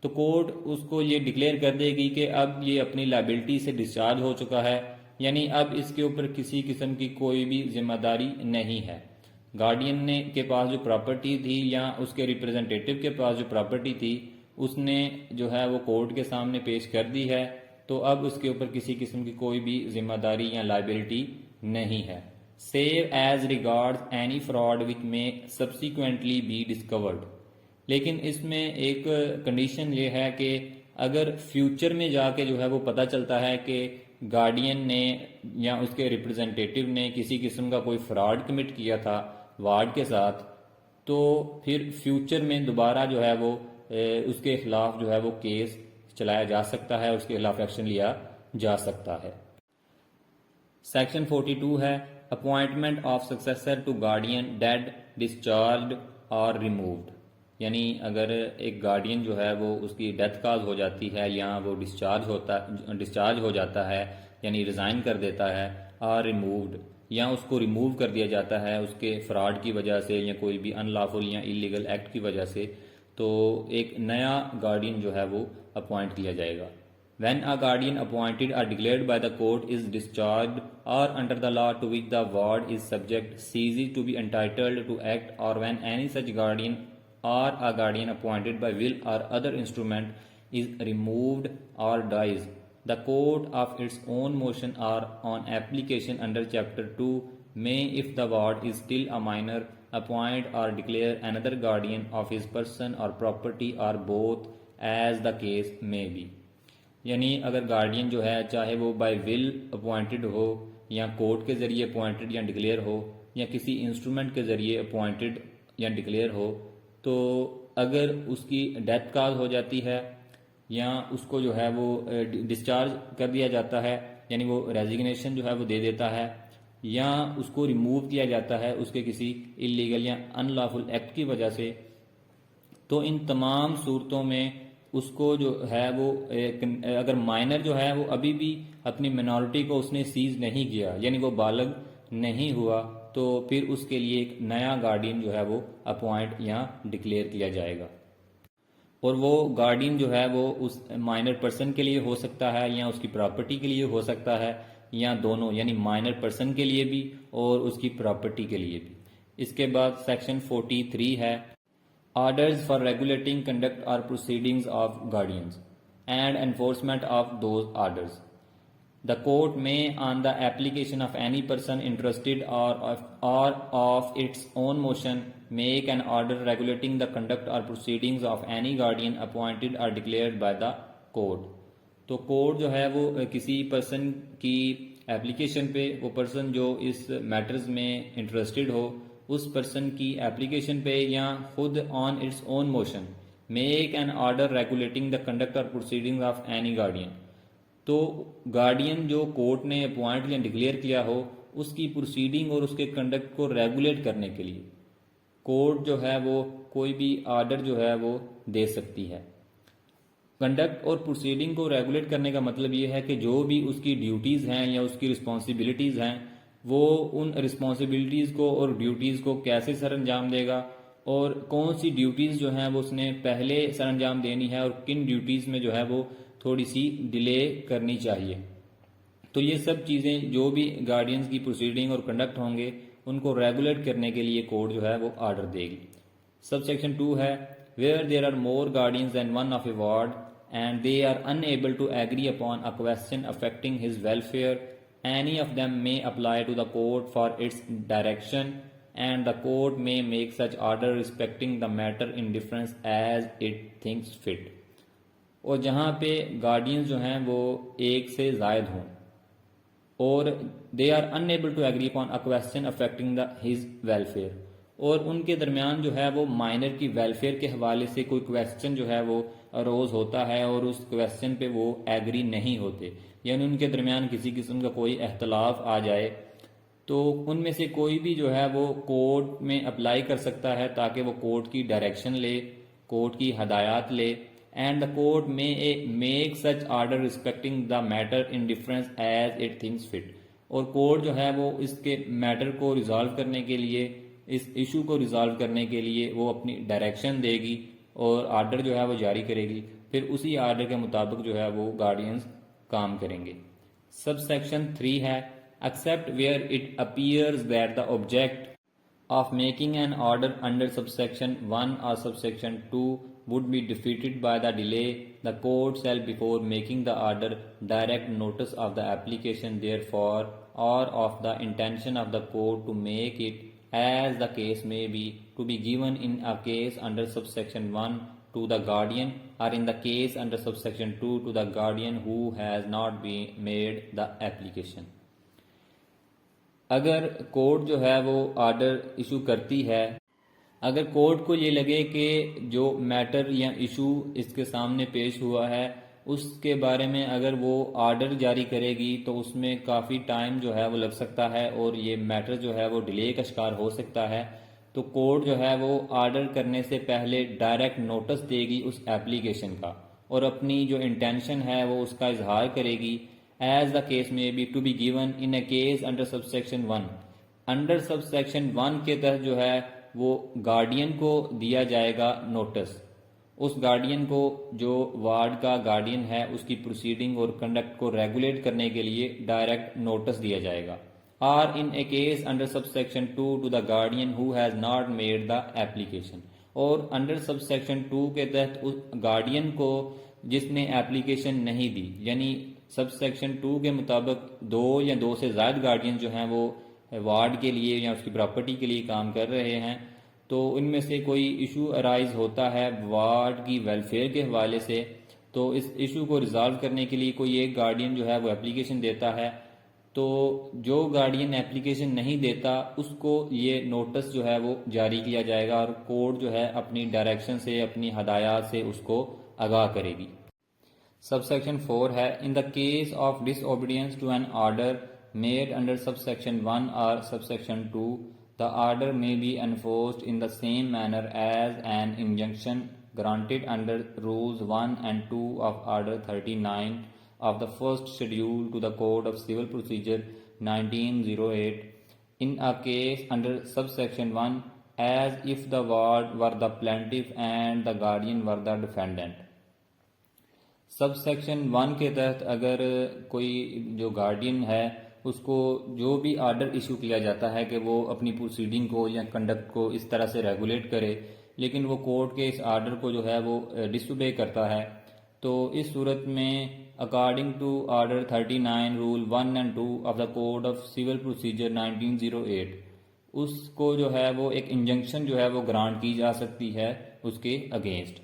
تو کورٹ اس کو یہ ڈکلیئر کر دے گی کہ اب یہ اپنی لائبلٹی سے ڈسچارج ہو چکا ہے، یعنی اب اس کے اوپر کسی قسم کی کوئی بھی ذمہ داری نہیں ہے. گارڈین کے پاس جو پراپرٹی تھی یا اس کے ریپرزنٹیٹیو کے پاس جو پراپرٹی تھی اس نے جو ہے وہ کورٹ کے سامنے پیش کر دی ہے، تو اب اس کے اوپر کسی قسم کی کوئی بھی ذمہ داری یا لائبلٹی نہیں ہے. Save as regards any fraud which may subsequently be discovered. لیکن اس میں ایک کنڈیشن یہ ہے کہ اگر فیوچر میں جا کے جو ہے وہ پتہ چلتا ہے کہ گارڈین نے یا اس کے ریپرزنٹیٹیو نے کسی قسم کا کوئی فراڈ کمٹ کیا تھا وارڈ کے ساتھ، تو پھر فیوچر میں دوبارہ جو ہے وہ اس کے خلاف جو ہے وہ کیس چلایا جا سکتا ہے، اس کے خلاف ایکشن لیا جا سکتا ہے. سیکشن 42 ہے appointment of successor to guardian dead discharged or removed. یعنی اگر ایک گارڈین جو ہے وہ اس کی ڈیتھ کاز ہو جاتی ہے یا وہ ڈسچارج ہو جاتا ہے، یعنی ریزائن کر دیتا ہے، اور ریمووڈ یا اس کو ریموو کر دیا جاتا ہے اس کے فراڈ کی وجہ سے یا کوئی بھی ان لافل یا انلیگل ایکٹ کی وجہ سے، تو ایک نیا گارڈین جو ہے وہ اپوائنٹ کیا جائے گا. When a guardian appointed or declared by the court is discharged or under the law to which the ward is subject ceases to be entitled to act, or when any such guardian or a guardian appointed by will or other instrument is removed or dies, the court of its own motion or on application under chapter 2 may, if the ward is still a minor, appoint or declare another guardian of his person or property or both as the case may be. یعنی اگر guardian جو ہے چاہے وہ by will appointed ہو یا court کے ذریعے appointed یا ڈکلیئر ہو یا کسی انسٹرومنٹ کے ذریعے اپوائنٹڈ یا ڈکلیئر ہو، تو اگر اس کی ڈیتھ کاز ہو جاتی ہے یا اس کو جو ہے وہ ڈسچارج کر دیا جاتا ہے، یعنی وہ ریزیگنیشن جو ہے وہ دے دیتا ہے، یا اس کو ریموو کیا جاتا ہے اس کے کسی انلیگل یا ان لافل ایکٹ کی وجہ سے، تو ان تمام صورتوں میں اس کو جو ہے وہ اگر مائنر جو ہے وہ ابھی بھی اپنی منارٹی کو اس نے سیز نہیں کیا، یعنی وہ بالغ نہیں ہوا، تو پھر اس کے لیے ایک نیا گارڈین جو ہے وہ اپوائنٹ یا ڈکلیئر کیا جائے گا. اور وہ گارڈین جو ہے وہ اس مائنر پرسن کے لیے ہو سکتا ہے یا اس کی پراپرٹی کے لیے ہو سکتا ہے، یا دونوں، یعنی مائنر پرسن کے لیے بھی اور اس کی پراپرٹی کے لیے بھی. اس کے بعد سیکشن 43 ہے Orders for regulating conduct or proceedings of guardians and enforcement of those orders. The court may, on the application of any person interested or of its own motion, make an order regulating the conduct or proceedings of any guardian appointed or declared by the court. تو code جو ہے وہ کسی person کی application پہ، وہ person جو اس matters میں انٹرسٹڈ ہو، اس پرسن کی اپلیکیشن پہ یا خود on its own motion make an order regulating the conduct اور پروسیڈنگ آف اینی گارڈین. تو گارڈین جو کورٹ نے اپوائنٹ یا ڈکلیئر کیا ہو، اس کی پروسیڈنگ اور اس کے کنڈکٹ کو ریگولیٹ کرنے کے لیے کورٹ جو ہے وہ کوئی بھی آرڈر جو ہے وہ دے سکتی ہے. کنڈکٹ اور پروسیڈنگ کو ریگولیٹ کرنے کا مطلب یہ ہے کہ جو بھی اس کی ڈیوٹیز ہیں یا اس کی رسپانسبلٹیز ہیں، وہ ان رسپانسبلٹیز کو اور ڈیوٹیز کو کیسے سر انجام دے گا، اور کون سی ڈیوٹیز جو ہیں وہ اس نے پہلے سر انجام دینی ہے، اور کن ڈیوٹیز میں جو ہے وہ تھوڑی سی ڈیلے کرنی چاہیے. تو یہ سب چیزیں جو بھی گارڈینز کی پروسیڈنگ اور کنڈکٹ ہوں گے، ان کو ریگولیٹ کرنے کے لیے کورٹ جو ہے وہ آرڈر دے گی. سب سیکشن 2 ہے where there are more guardians than one of a ward and they are unable to agree upon a question affecting his welfare, any of them may apply to the court for its direction and the court may make such order respecting the matter in difference as it thinks fit. اور جہاں پہ guardians جو ہیں وہ ایک سے زائد ہوں اور they are unable to agree upon a question affecting his welfare، اور ان کے درمیان جو ہے وہ مائنر کی ویلفیئر کے حوالے سے کوئی کویسچن جو ہے وہ اروز ہوتا ہے اور اس کویسچن پہ وہ ایگری نہیں ہوتے، یعنی ان کے درمیان کسی قسم کا کوئی اختلاف آ جائے، تو ان میں سے کوئی بھی جو ہے وہ کورٹ میں اپلائی کر سکتا ہے تاکہ وہ کورٹ کی ڈائریکشن لے، کورٹ کی ہدایات لے. And the court may make such order respecting the matter in difference as it thinks fit, اور کورٹ جو ہے وہ اس کے میٹر کو ریزالو کرنے کے لیے، اس ایشو کو ریزالو کرنے کے لیے وہ اپنی ڈائریکشن دے گی اور آرڈر جو ہے وہ جاری کرے گی. پھر اسی آرڈر کے مطابق جو ہے وہ گارڈینز کام کریں گے. سب سیکشن 3 ہے accept where it appears that the object of making an order under subsection 1 or subsection 2 would be defeated by the delay, the court shall before making the order direct notice of the application therefore or of the intention of the court to make it, as the case may be, to be given in a case under subsection 1 to the guardian, or in the case under subsection 2 to the guardian who has not been made the application. اگر court جو ہے وہ order issue کرتی ہے، اگر court کو یہ لگے کہ جو میٹر یا ایشو اس کے سامنے پیش ہوا ہے اس کے بارے میں اگر وہ آرڈر جاری کرے گی تو اس میں کافی ٹائم جو ہے وہ لگ سکتا ہے اور یہ میٹر جو ہے وہ ڈیلے کا شکار ہو سکتا ہے، تو کورٹ جو ہے وہ آرڈر کرنے سے پہلے ڈائریکٹ نوٹس دے گی اس ایپلیکیشن کا اور اپنی جو انٹینشن ہے وہ اس کا اظہار کرے گی. As the case may be, to be given in a case under subsection 1. Under subsection 1 کے تحت جو ہے وہ گارڈین کو دیا جائے گا نوٹس، اس گارڈین کو جو وارڈ کا گارڈین ہے اس کی پروسیڈنگ اور کنڈکٹ کو ریگولیٹ کرنے کے لیے ڈائریکٹ نوٹس دیا جائے گا. Or in a case under subsection 2 to the guardian who has not made the application. اور انڈر subsection 2 کے تحت اس گارڈین کو جس نے ایپلیکیشن نہیں دی، یعنی سب سیکشن 2 کے مطابق 2 یا 2 سے زائد گارڈین جو ہیں وہ وارڈ کے لیے یا اس کی پراپرٹی کے لیے کام کر رہے ہیں، تو ان میں سے کوئی ایشو ارائز ہوتا ہے وارڈ کی ویلفیئر کے حوالے سے، تو اس ایشو کو ریزالو کرنے کے لیے کوئی ایک گارڈین جو ہے وہ اپلیکیشن دیتا ہے، تو جو گارڈین اپلیکیشن نہیں دیتا اس کو یہ نوٹس جو ہے وہ جاری کیا جائے گا اور کورٹ جو ہے اپنی ڈائریکشن سے، اپنی ہدایات سے اس کو آگاہ کرے گی. سب سیکشن 4 ہے in the case of disobedience to an order made under subsection 1 or sub section 2 the order may be enforced in the same manner as an injunction granted under rules 1 and 2 of order 39 of the first schedule to the Code of Civil Procedure 1908 in a case under subsection 1 as if the ward were the plaintiff and the guardian were the defendant. Sub section 1 کے تحت اگر کوئی جو guardian ہے اس کو جو بھی order issue کیا جاتا ہے کہ وہ اپنی پروسیڈنگ کو یا کنڈکٹ کو اس طرح سے ریگولیٹ کرے، لیکن وہ کورٹ کے اس آرڈر کو جو ہے وہ ڈس اوبے کرتا ہے، تو اس صورت میں according to order 39 rule 1 and 2 of the code of civil procedure 1908 اس کو جو ہے وہ ایک انجنکشن جو ہے وہ گرانٹ کی جا سکتی ہے اس کے against.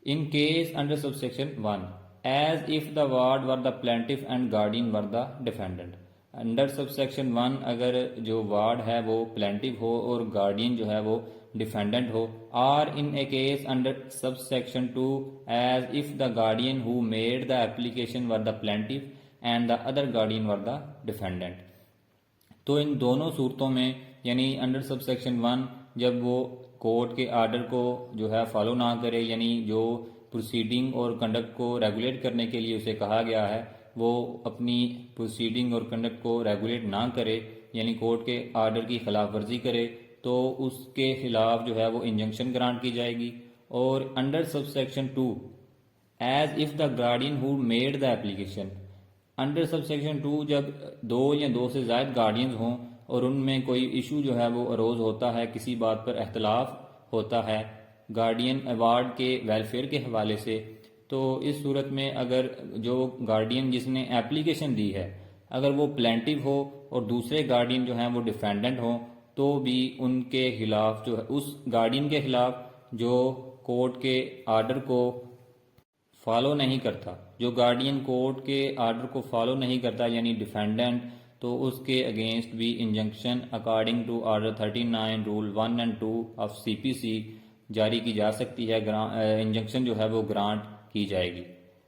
In case under subsection 1 as if the ward were the plaintiff and guardian were the defendant. Under subsection 1 اگر جو وارڈ ہے وہ پلینٹیو ہو اور گارڈین جو ہے وہ ڈیفینڈنٹ ہو. Or in a case under sub section 2 as if the guardian who made the application were the plaintiff and the other guardian were the defendant. تو ان دونوں صورتوں میں یعنی انڈر سب سیکشن 1 جب وہ کورٹ کے آرڈر کو جو ہے فالو نہ کرے، یعنی جو پروسیڈنگ اور کنڈکٹ کو ریگولیٹ کرنے کے لیے اسے کہا گیا ہے وہ اپنی پروسیڈنگ اور کنڈکٹ کو ریگولیٹ نہ کرے، یعنی کورٹ کے آرڈر کی خلاف ورزی کرے، تو اس کے خلاف جو ہے وہ انجنکشن گرانٹ کی جائے گی. اور under sub section 2 as if the guardian who made the application, under sub section 2 جب 2 یا 2 سے زائد گارڈینز ہوں اور ان میں کوئی ایشو جو ہے وہ اروز ہوتا ہے، کسی بات پر اختلاف ہوتا ہے گارڈین ایوارڈ کے ویلفیئر کے حوالے سے، تو اس صورت میں اگر جو گارڈین جس نے ایپلیکیشن دی ہے اگر وہ پلینٹیو ہو اور دوسرے گارڈین جو ہیں وہ ڈیفینڈنٹ ہوں، تو بھی ان کے خلاف جو ہے اس گارڈین کے خلاف جو کورٹ کے آرڈر کو فالو نہیں کرتا، جو گارڈین کورٹ کے آرڈر کو فالو نہیں کرتا یعنی ڈیفینڈنٹ، تو اس کے اگینسٹ بھی injunction according to order 39 rule 1 and 2 of C P C جاری کی جا سکتی ہے. انجنکشن جو ہے وہ گرانٹ کی جائے گی.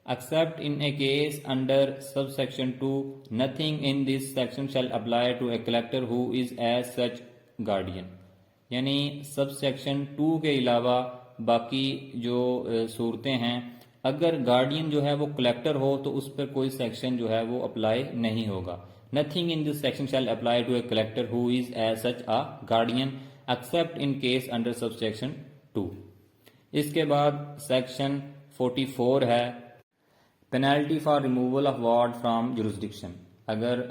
Except in a case under sub section 2 nothing in this section shall apply to a collector who is as such guardian. یعنی سب سیکشن 2 کے علاوہ باقی جو صورتیں ہیں اگر گارڈین جو ہے وہ کلیکٹر ہو تو اس پر کوئی سیکشن جو ہے وہ اپلائی نہیں ہوگا. Nothing in this section shall apply to a collector who is as such a guardian except in case under sub section 2. اس کے بعد سیکشن 44 ہے penalty for removal of ward from jurisdiction. اگر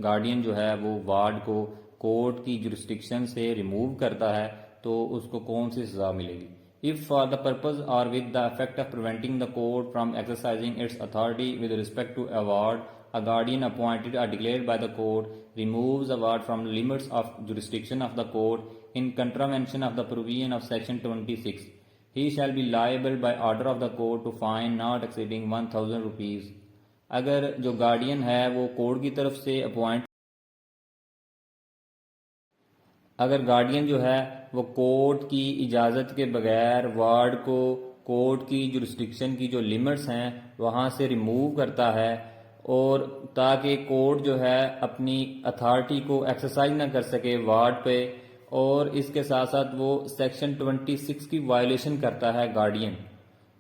گارڈین جو ہے وہ وارڈ کو court کی جورسڈکشن سے ریموو کرتا ہے تو اس کو کون سی سزا ملے گی. If for the purpose or with the effect of preventing the court from exercising its authority with respect to a ward, a guardian appointed or declared by the court removes a ward from the limits of jurisdiction of the court in contravention of the provision of section 26, he shall be liable by order of the court to fine not exceeding 1000 rupees. اگر جو guardian ہے وہ court کی طرف سے appoint, اگر guardian جو ہے وہ کورٹ کی اجازت کے بغیر وارڈ کو کورٹ کی جورسڈکشن کی جو لمٹس ہیں وہاں سے ریموو کرتا ہے اور تاکہ کورٹ جو ہے اپنی اتھارٹی کو ایکسرسائز نہ کر سکے وارڈ پہ، اور اس کے ساتھ ساتھ وہ سیکشن 26 کی وائلیشن کرتا ہے گارڈین،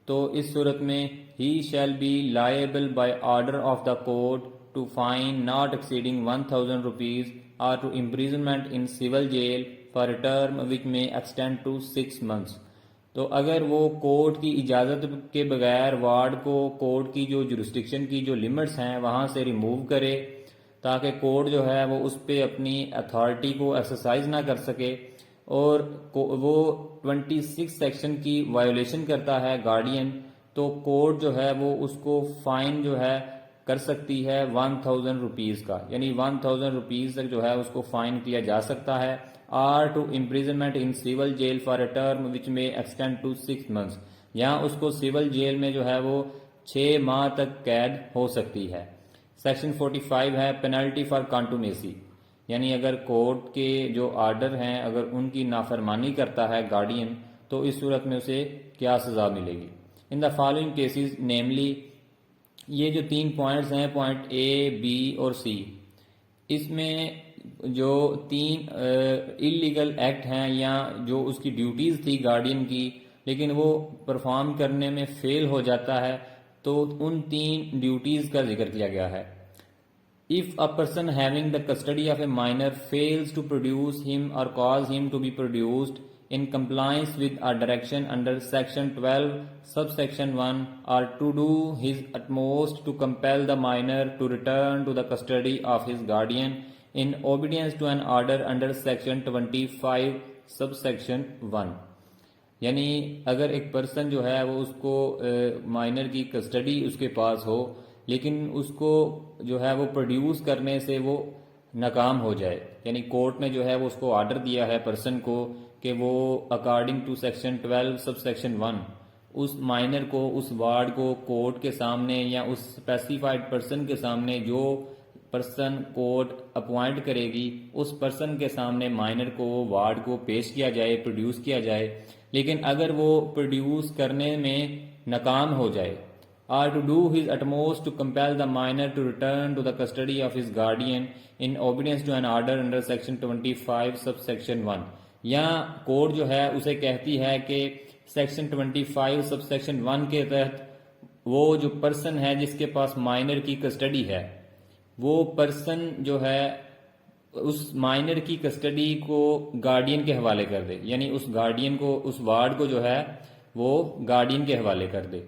تو اس صورت میں he shall be liable by order of the court to fine not exceeding 1000 rupees or to imprisonment in civil jail for a term which may extend to 6 months. تو اگر وہ کورٹ کی اجازت کے بغیر وارڈ کو کورٹ کی جو جورسڈکشن کی جو لمٹس ہیں وہاں سے ریموو کرے تاکہ کورٹ جو ہے وہ اس پہ اپنی اتھارٹی کو ایکسرسائز نہ کر سکے، اور وہ 26 سیکشن کی وائولیشن کرتا ہے گارڈین، تو کورٹ جو ہے وہ اس کو فائن جو ہے کر سکتی ہے 1000 روپیز کا، یعنی 1000 روپیز تک جو ہے اس کو فائن کیا جا سکتا ہے. Or to imprisonment in civil jail for a term which may extend to 6 months، یہاں اس کو سیول جیل میں جو ہے وہ 6 ماہ تک قید ہو سکتی ہے. سیکشن 45 ہے پینلٹی فار کانٹومیسی، یعنی اگر کورٹ کے جو آرڈر ہیں اگر ان کی نافرمانی کرتا ہے گارڈین تو اس صورت میں اسے کیا سزا ملے گی. In the following cases namely, یہ جو 3 پوائنٹس ہیں پوائنٹ اے بی اور سی، اس میں جو 3 اللیگل ایکٹ ہیں یا جو اس کی ڈیوٹیز تھی گارڈین کی لیکن وہ پرفارم کرنے میں فیل ہو جاتا ہے، تو ان 3 ڈیوٹیز کا ذکر کیا گیا ہے. If a person having the custody of a minor fails to produce him or cause him to be produced in compliance with a direction under section 12 subsection 1 or to do his utmost to compel the minor to return to the custody of his guardian in obedience to an order under section 25 subsection 1. یعنی اگر ایک person جو ہے وہ اس کو minor کی custody اس کے پاس ہو لیکن اس کو جو ہے وہ پروڈیوس کرنے سے وہ ناکام ہو جائے، یعنی کورٹ نے جو ہے وہ اس کو آرڈر دیا ہے پرسن کو کہ وہ according to section 12 subsection 1 اس مائنر کو، اس وارڈ کو کورٹ کے سامنے یا اس اسپیسیفائڈ پرسن کے سامنے، جو پرسن کورٹ اپوائنٹ کرے گی اس پرسن کے سامنے مائنر کو، وارڈ کو پیش کیا جائے، پروڈیوس کیا جائے. لیکن اگر وہ پروڈیوس کرنے میں ناکام ہو جائے، or to do his utmost to compel the minor to return to the custody of his guardian in obedience to an order under section 25 subsection 1، یا کورٹ جو ہے اسے کہتی ہے کہ سیکشن 25 سب سیکشن 1 کے تحت وہ جو پرسن ہے جس کے پاس مائنر کی کسٹڈی ہے، وہ پرسن جو ہے اس مائنر کی کسٹڈی کو گارڈین کے حوالے کر دے، یعنی اس گارڈین کو، اس وارڈ کو جو ہے وہ گارڈین کے حوالے کر دے.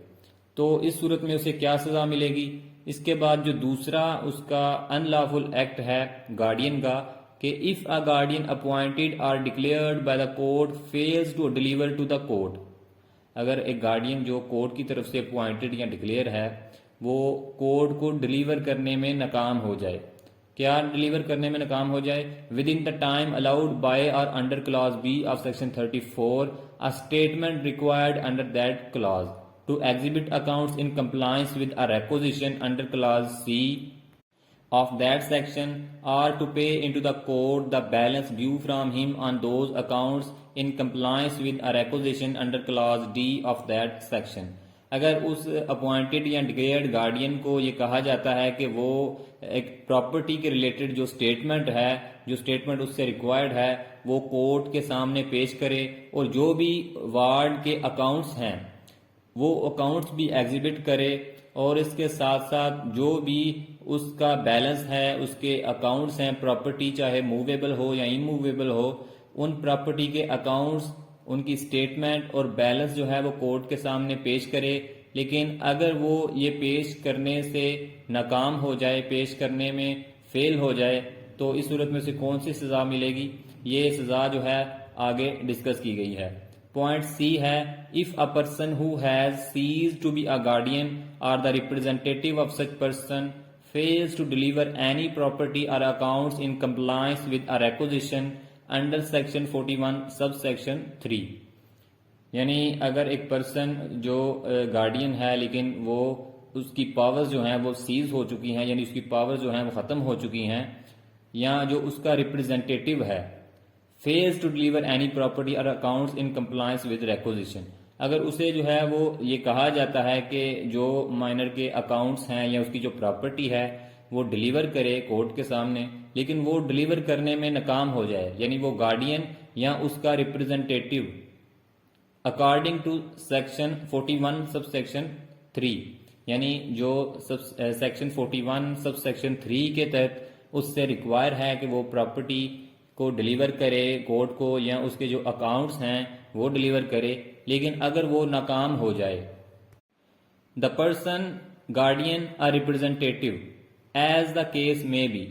تو اس صورت میں اسے کیا سزا ملے گی؟ اس کے بعد جو دوسرا اس کا ان لافل ایکٹ ہے گارڈین کا، کہ if a guardian appointed or declared by the court fails to deliver to the court، اگر ایک گارڈین جو کورٹ کی طرف سے اپوائنٹڈ یا ڈکلیئر ہے وہ کورٹ کو ڈلیور کرنے میں ناکام ہو جائے. کیا ڈلیور کرنے میں ناکام ہو جائے؟ within the time allowed by or under clause B of section 34 a statement required under that clause to exhibit accounts in compliance with a requisition under clause C of that section, or to pay into the court the balance due from him on those accounts in compliance with a requisition under clause D of that section. اگر اس appointed یا declared guardian کو یہ کہا جاتا ہے کہ وہ ایک پراپرٹی کے ریلیٹڈ جو اسٹیٹمنٹ ہے، جو اسٹیٹمنٹ اس سے ریکوائرڈ ہے، وہ کورٹ کے سامنے پیش کرے، اور جو بھی وارڈ کے اکاؤنٹس ہیں وہ اکاؤنٹس بھی ایگزیبٹ کرے، اور اس کے ساتھ ساتھ جو بھی اس کا بیلنس ہے، اس کے اکاؤنٹس ہیں، پراپرٹی چاہے موویبل ہو یا اموویبل ہو، ان پراپرٹی کے اکاؤنٹس، ان کی اسٹیٹمنٹ اور بیلنس جو ہے وہ کورٹ کے سامنے پیش کرے. لیکن اگر وہ یہ پیش کرنے سے ناکام ہو جائے، پیش کرنے میں فیل ہو جائے، تو اس صورت میں سے کون سی سزا ملے گی؟ یہ سزا جو ہے آگے ڈسکس کی گئی ہے. پوائنٹ سی ہے if a person who has ceased to be a guardian or the representative of such person fails to deliver any property or accounts in compliance with a requisition under section 41 subsection 3، یعنی اگر ایک person جو guardian ہے لیکن وہ اس کی powers جو ہیں وہ سیز ہو چکی ہیں، یعنی اس کی پاورز جو ہیں وہ ختم ہو چکی ہیں، یا جو اس کا ریپرزینٹیٹیو ہے fails to deliver any property or accounts in compliance with requisition، اگر اسے جو ہے وہ یہ کہا جاتا ہے کہ جو مائنر کے اکاؤنٹس ہیں یا اس کی جو پراپرٹی ہے وہ ڈلیور کرے کورٹ کے سامنے، لیکن وہ ڈلیور کرنے میں ناکام ہو جائے، یعنی وہ گارڈین یا اس کا representative according to section 41 subsection 3، یعنی جو سیکشن 41 سب سیکشن 3 کے تحت اس سے ریکوائر ہے کہ وہ پراپرٹی کو ڈلیور کرے کورٹ کو، یا اس کے جو اکاؤنٹس ہیں وہ ڈلیور کرے، لیکن اگر وہ ناکام ہو جائے. The person, guardian or representative, as the case may be,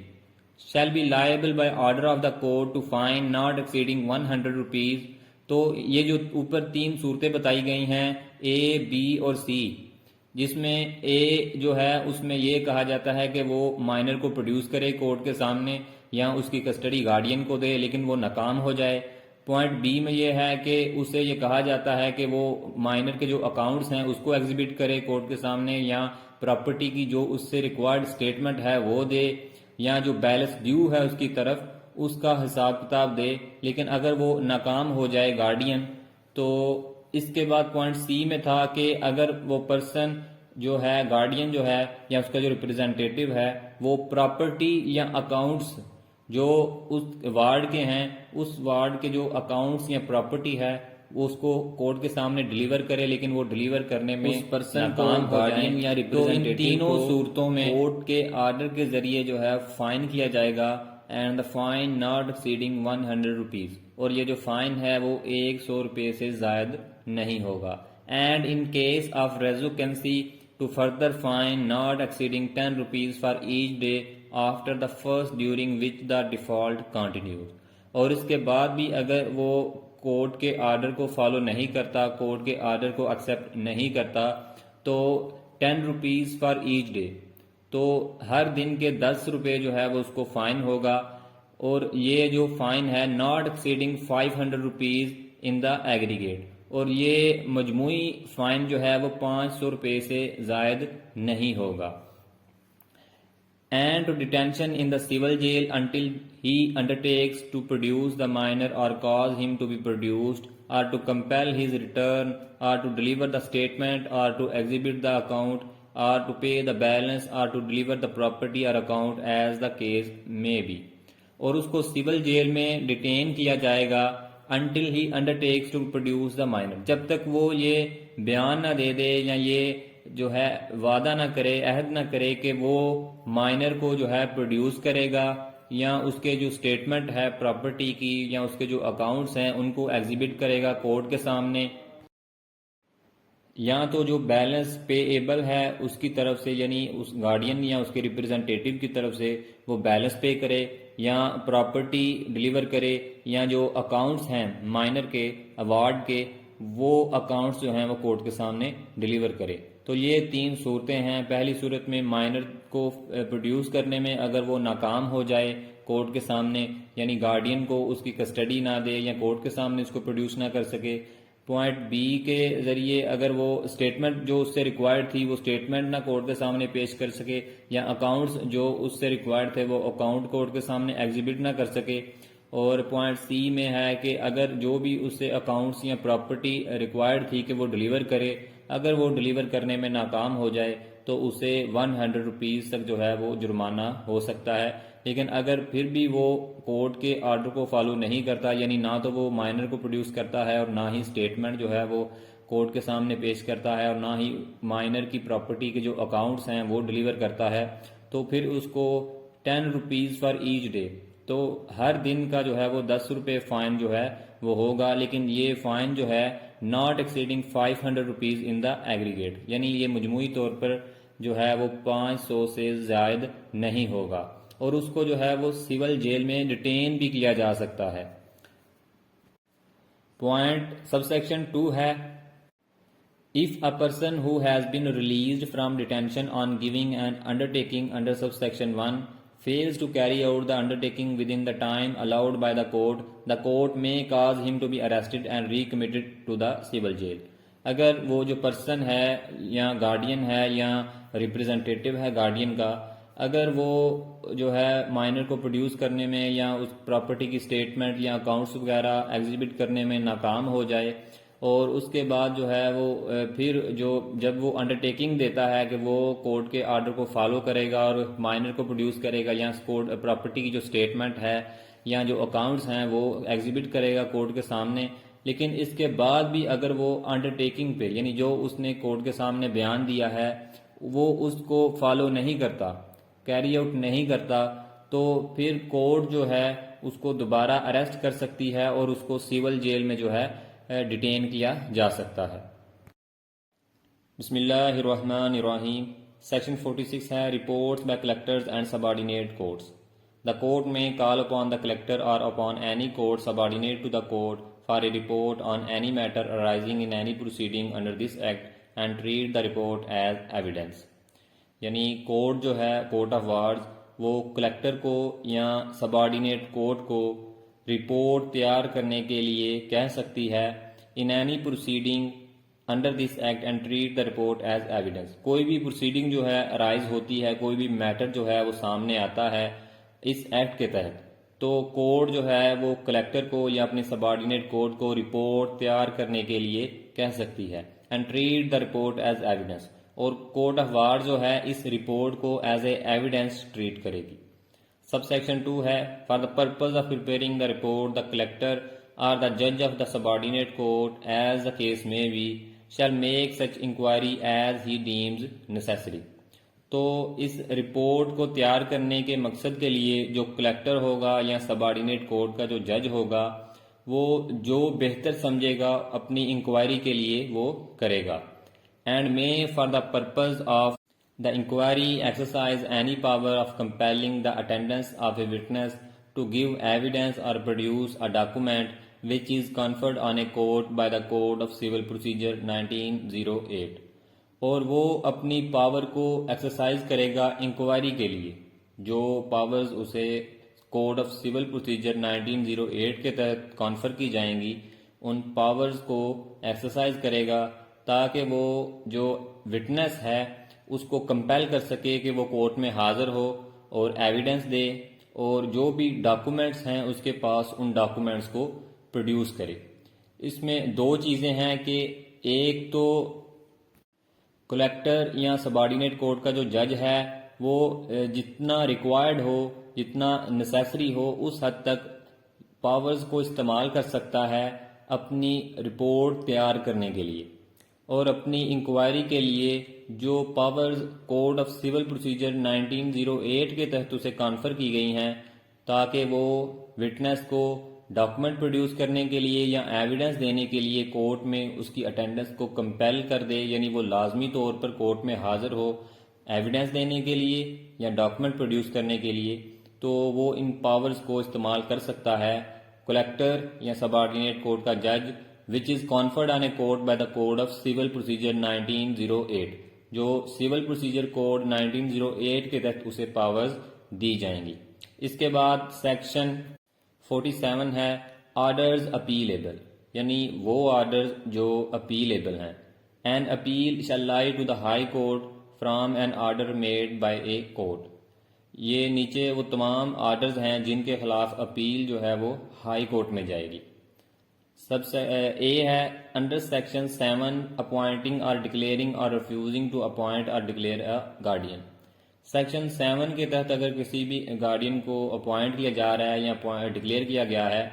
shall be liable by order of the court to fine not exceeding 100 rupees. تو یہ جو اوپر تین صورتیں بتائی گئی ہیں اے، بی اور سی، جس میں اے جو ہے اس میں یہ کہا جاتا ہے کہ وہ مائنر کو پروڈیوس کرے کورٹ کے سامنے یا اس کی کسٹڈی گارڈین کو دے، لیکن وہ ناکام ہو جائے. پوائنٹ بی میں یہ ہے کہ اسے یہ کہا جاتا ہے کہ وہ مائنر کے جو اکاؤنٹس ہیں اس کو ایگزیبٹ کرے کورٹ کے سامنے، یا پراپرٹی کی جو اس سے ریکوائرڈ اسٹیٹمنٹ ہے وہ دے، یا جو بیلنس ڈیو ہے اس کی طرف اس کا حساب کتاب دے. لیکن اگر وہ ناکام ہو جائے گارڈین، تو اس کے بعد پوائنٹ سی میں تھا کہ اگر وہ پرسن جو ہے گارڈین جو ہے یا اس کا جو ریپرزینٹیٹیو ہے وہ پراپرٹی یا اکاؤنٹس جو اس وارڈ کے ہیں، اس وارڈ کے جو اکاؤنٹس یا پراپرٹی ہے وہ اس کو کورٹ کے سامنے ڈلیور کرے، لیکن وہ ڈلیور کرنے میں اس پرسن کو گارڈین یا ریپرزینٹیٹیو تینوں صورتوں میں کورٹ کے آرڈر کے ذریعے جو ہے فائن کیا جائے گا. And the fine not exceeding 100 rupees, اور یہ جو فائن ہے وہ 100 روپے سے زائد نہیں ہوگا. And in case of recusancy to further fine not exceeding 10 rupees for each day after the first during which the default continues. اور اس کے بعد بھی اگر وہ کورٹ کے آرڈر کو فالو نہیں کرتا، کورٹ کے آرڈر کو ایکسیپٹ نہیں کرتا، تو 10 روپیز فار ایچ ڈے، تو ہر دن کے 10 روپے جو ہے وہ اس کو فائن ہوگا. اور یہ جو فائن ہے not exceeding 500 rupees in the aggregate, اور یہ مجموعی فائن جو ہے وہ 500 روپے سے زائد نہیں ہوگا. And to detention in the civil jail until he undertakes to produce the minor or cause him to be produced or to compel his return or to deliver the statement or to exhibit the account or to pay the balance or to deliver the property or account as the case may be. اور اس کو civil jail میں detain کیا جائے گا until he undertakes to produce the minor، جب تک وہ یہ بیان نہ دے دے یا یہ جو ہے وعدہ نہ کرے، عہد نہ کرے کہ وہ مائنر کو جو ہے پروڈیوس کرے گا یا اس کے جو سٹیٹمنٹ ہے پراپرٹی کی یا اس کے جو اکاؤنٹس ہیں ان کو ایگزیبٹ کرے گا کورٹ کے سامنے، یا تو جو بیلنس پے ایبل ہے اس کی طرف سے یعنی اس گارڈین یا اس کے ریپرزنٹیٹیو کی طرف سے وہ بیلنس پے کرے یا پراپرٹی ڈیلیور کرے، یا جو اکاؤنٹس ہیں مائنر کے ایوارڈ کے وہ اکاؤنٹس جو ہیں وہ کورٹ کے سامنے ڈیلیور کرے. تو یہ 3 صورتیں ہیں. پہلی صورت میں مائنر کو پروڈیوس کرنے میں اگر وہ ناکام ہو جائے کورٹ کے سامنے، یعنی گارڈین کو اس کی کسٹڈی نہ دے یا کورٹ کے سامنے اس کو پروڈیوس نہ کر سکے. پوائنٹ بی کے ذریعے اگر وہ اسٹیٹمنٹ جو اس سے ریکوائرڈ تھی وہ اسٹیٹمنٹ نہ کورٹ کے سامنے پیش کر سکے، یا اکاؤنٹس جو اس سے ریکوائرڈ تھے وہ اکاؤنٹ کورٹ کے سامنے ایگزیبٹ نہ کر سکے. اور پوائنٹ سی میں ہے کہ اگر جو بھی اس سے اکاؤنٹس یا پراپرٹی ریکوائرڈ تھی کہ وہ ڈیلیور کرے، اگر وہ ڈیلیور کرنے میں ناکام ہو جائے تو اسے 100 روپیز تک جو ہے وہ جرمانہ ہو سکتا ہے. لیکن اگر پھر بھی وہ کورٹ کے آرڈر کو فالو نہیں کرتا، یعنی نہ تو وہ مائنر کو پروڈیوس کرتا ہے اور نہ ہی اسٹیٹمنٹ جو ہے وہ کورٹ کے سامنے پیش کرتا ہے اور نہ ہی مائنر کی پراپرٹی کے جو اکاؤنٹس ہیں وہ ڈیلیور کرتا ہے، تو پھر اس کو 10 روپیز فار ایچ ڈے، تو ہر دن کا جو ہے وہ 10 روپے فائن جو ہے وہ ہوگا. لیکن یہ فائن جو ہے not exceeding 500 rupees in the aggregate, یعنی یہ مجموعی طور پر جو ہے وہ 500 سے زائد نہیں ہوگا. اور اس کو جو ہے وہ سول جیل میں ڈیٹین بھی کیا جا سکتا ہے. پوائنٹ سب سیکشن 2 ہے If a person who has been released from detention on giving an undertaking under subsection 1 fails to carry out the undertaking within the time allowed by the court may cause him to be arrested and recommitted to the civil jail. اگر وہ جو person ہے یا guardian ہے یا representative ہے guardian کا، اگر وہ جو ہے مائنر کو پروڈیوس کرنے میں یا اس پراپرٹی کی سٹیٹمنٹ یا اکاؤنٹس وغیرہ ایگزیبٹ کرنے میں ناکام ہو جائے، اور اس کے بعد جو ہے وہ پھر جب وہ انڈرٹیکنگ دیتا ہے کہ وہ کورٹ کے آرڈر کو فالو کرے گا اور مائنر کو پروڈیوس کرے گا یا پراپرٹی کی جو سٹیٹمنٹ ہے یا جو اکاؤنٹس ہیں وہ ایگزیبٹ کرے گا کورٹ کے سامنے، لیکن اس کے بعد بھی اگر وہ انڈرٹیکنگ پہ یعنی جو اس نے کورٹ کے سامنے بیان دیا ہے وہ اس کو فالو نہیں کرتا، کیری آؤٹ نہیں کرتا، تو پھر کورٹ جو ہے اس کو دوبارہ اریسٹ کر سکتی ہے اور اس کو سول جیل میں جو ہے ڈیٹین کیا جا سکتا ہے. بسم اللہ الرحمن الرحیم. سیکشن 46 ہے reports by collectors and subordinate courts. The court may call upon the collector or upon any court subordinate to the court for a report on any matter arising in any proceeding under this act and treat the report as evidence. یعنی court جو ہے court of wars وہ collector کو یا subordinate court کو report تیار کرنے کے لیے کہہ سکتی ہے in any proceeding under this act and treat the report as evidence. کوئی بھی پروسیڈنگ جو ہے ارائز ہوتی ہے، کوئی بھی میٹر جو ہے وہ سامنے آتا ہے اس ایکٹ کے تحت، تو کورٹ جو ہے وہ کلیکٹر کو یا اپنے سبارڈینیٹ کورٹ کو رپورٹ تیار کرنے کے لیے کہہ سکتی ہے and treat the report as evidence. اور کورٹ آف وار جو ہے اس رپورٹ کو ایز اے ایویڈنس ٹریٹ کرے گی. سب سیکشن 2 ہے for the purpose of preparing the report the collector or the جج of the subordinate court as the case may be shall make such inquiry as he deems necessary. تو اس report کو تیار کرنے کے مقصد کے لیے جو کلیکٹر ہوگا یا سبارڈینیٹ کورٹ کا جو جج ہوگا وہ جو بہتر سمجھے گا اپنی انکوائری کے لیے وہ کرے گا. And may for the purpose of the inquiry exercise any power of compelling the attendance of a witness to give evidence or produce a document which is conferred on a court by the Code of Civil Procedure 1908. اور وہ اپنی power کو exercise کرے گا inquiry کے لیے، جو powers اسے code of civil procedure 1908 کے تحت کانفر کی جائیں گی ان پاورز کو ایکسرسائز کرے گا تاکہ وہ جو وٹنس ہے اس کو کمپیل کر سکے کہ وہ کورٹ میں حاضر ہو اور ایویڈنس دے، اور جو بھی ڈاکومنٹس ہیں اس کے پاس ان ڈاکومنٹس کو پروڈیوس کرے۔ اس میں دو چیزیں ہیں کہ ایک تو کلیکٹر یا سبارڈینیٹ کورٹ کا جو جج ہے وہ جتنا ریکوائرڈ ہو، جتنا نیسیسری ہو، اس حد تک پاورز کو استعمال کر سکتا ہے اپنی رپورٹ تیار کرنے کے لیے، اور اپنی انکوائری کے لیے جو powers code of civil procedure 1908 کے تحت اسے کانفر کی گئی ہیں تاکہ وہ وٹنس کو ڈاکومنٹ پروڈیوس کرنے کے لیے یا ایویڈنس دینے کے لیے کورٹ میں اس کی اٹینڈنس کو کمپیل کر دے، یعنی وہ لازمی طور پر کورٹ میں حاضر ہو ایویڈنس دینے کے لیے یا ڈاکومنٹ پروڈیوس کرنے کے لیے، تو وہ ان پاورز کو استعمال کر سکتا ہے کلیکٹر یا سبارڈینیٹ کورٹ کا جج which is conferred on a court by the Code of Civil Procedure 1908 جو سول پروسیجر کوڈ 1908 کے تحت اسے پاورز دی جائیں گی۔ اس کے بعد سیکشن 47 ہے آرڈرز اپیلیبل، یعنی وہ آرڈرز جو اپیلیبل ہیں۔ An appeal shall lie to the High Court from an order made by a court۔ یہ نیچے وہ تمام آرڈرز ہیں جن کے خلاف اپیل جو ہے وہ ہائی کورٹ میں جائے گی۔ سب سے اے ہے انڈر سیکشن 7 اپوائنٹنگ اور ڈکلیئرنگ اور ریفیوزنگ ٹو اپوائنٹ اور ڈکلیئر اے گارڈین۔ سیکشن 7 کے تحت اگر کسی بھی گارڈین کو اپوائنٹ کیا جا رہا ہے یا ڈکلیئر کیا گیا ہے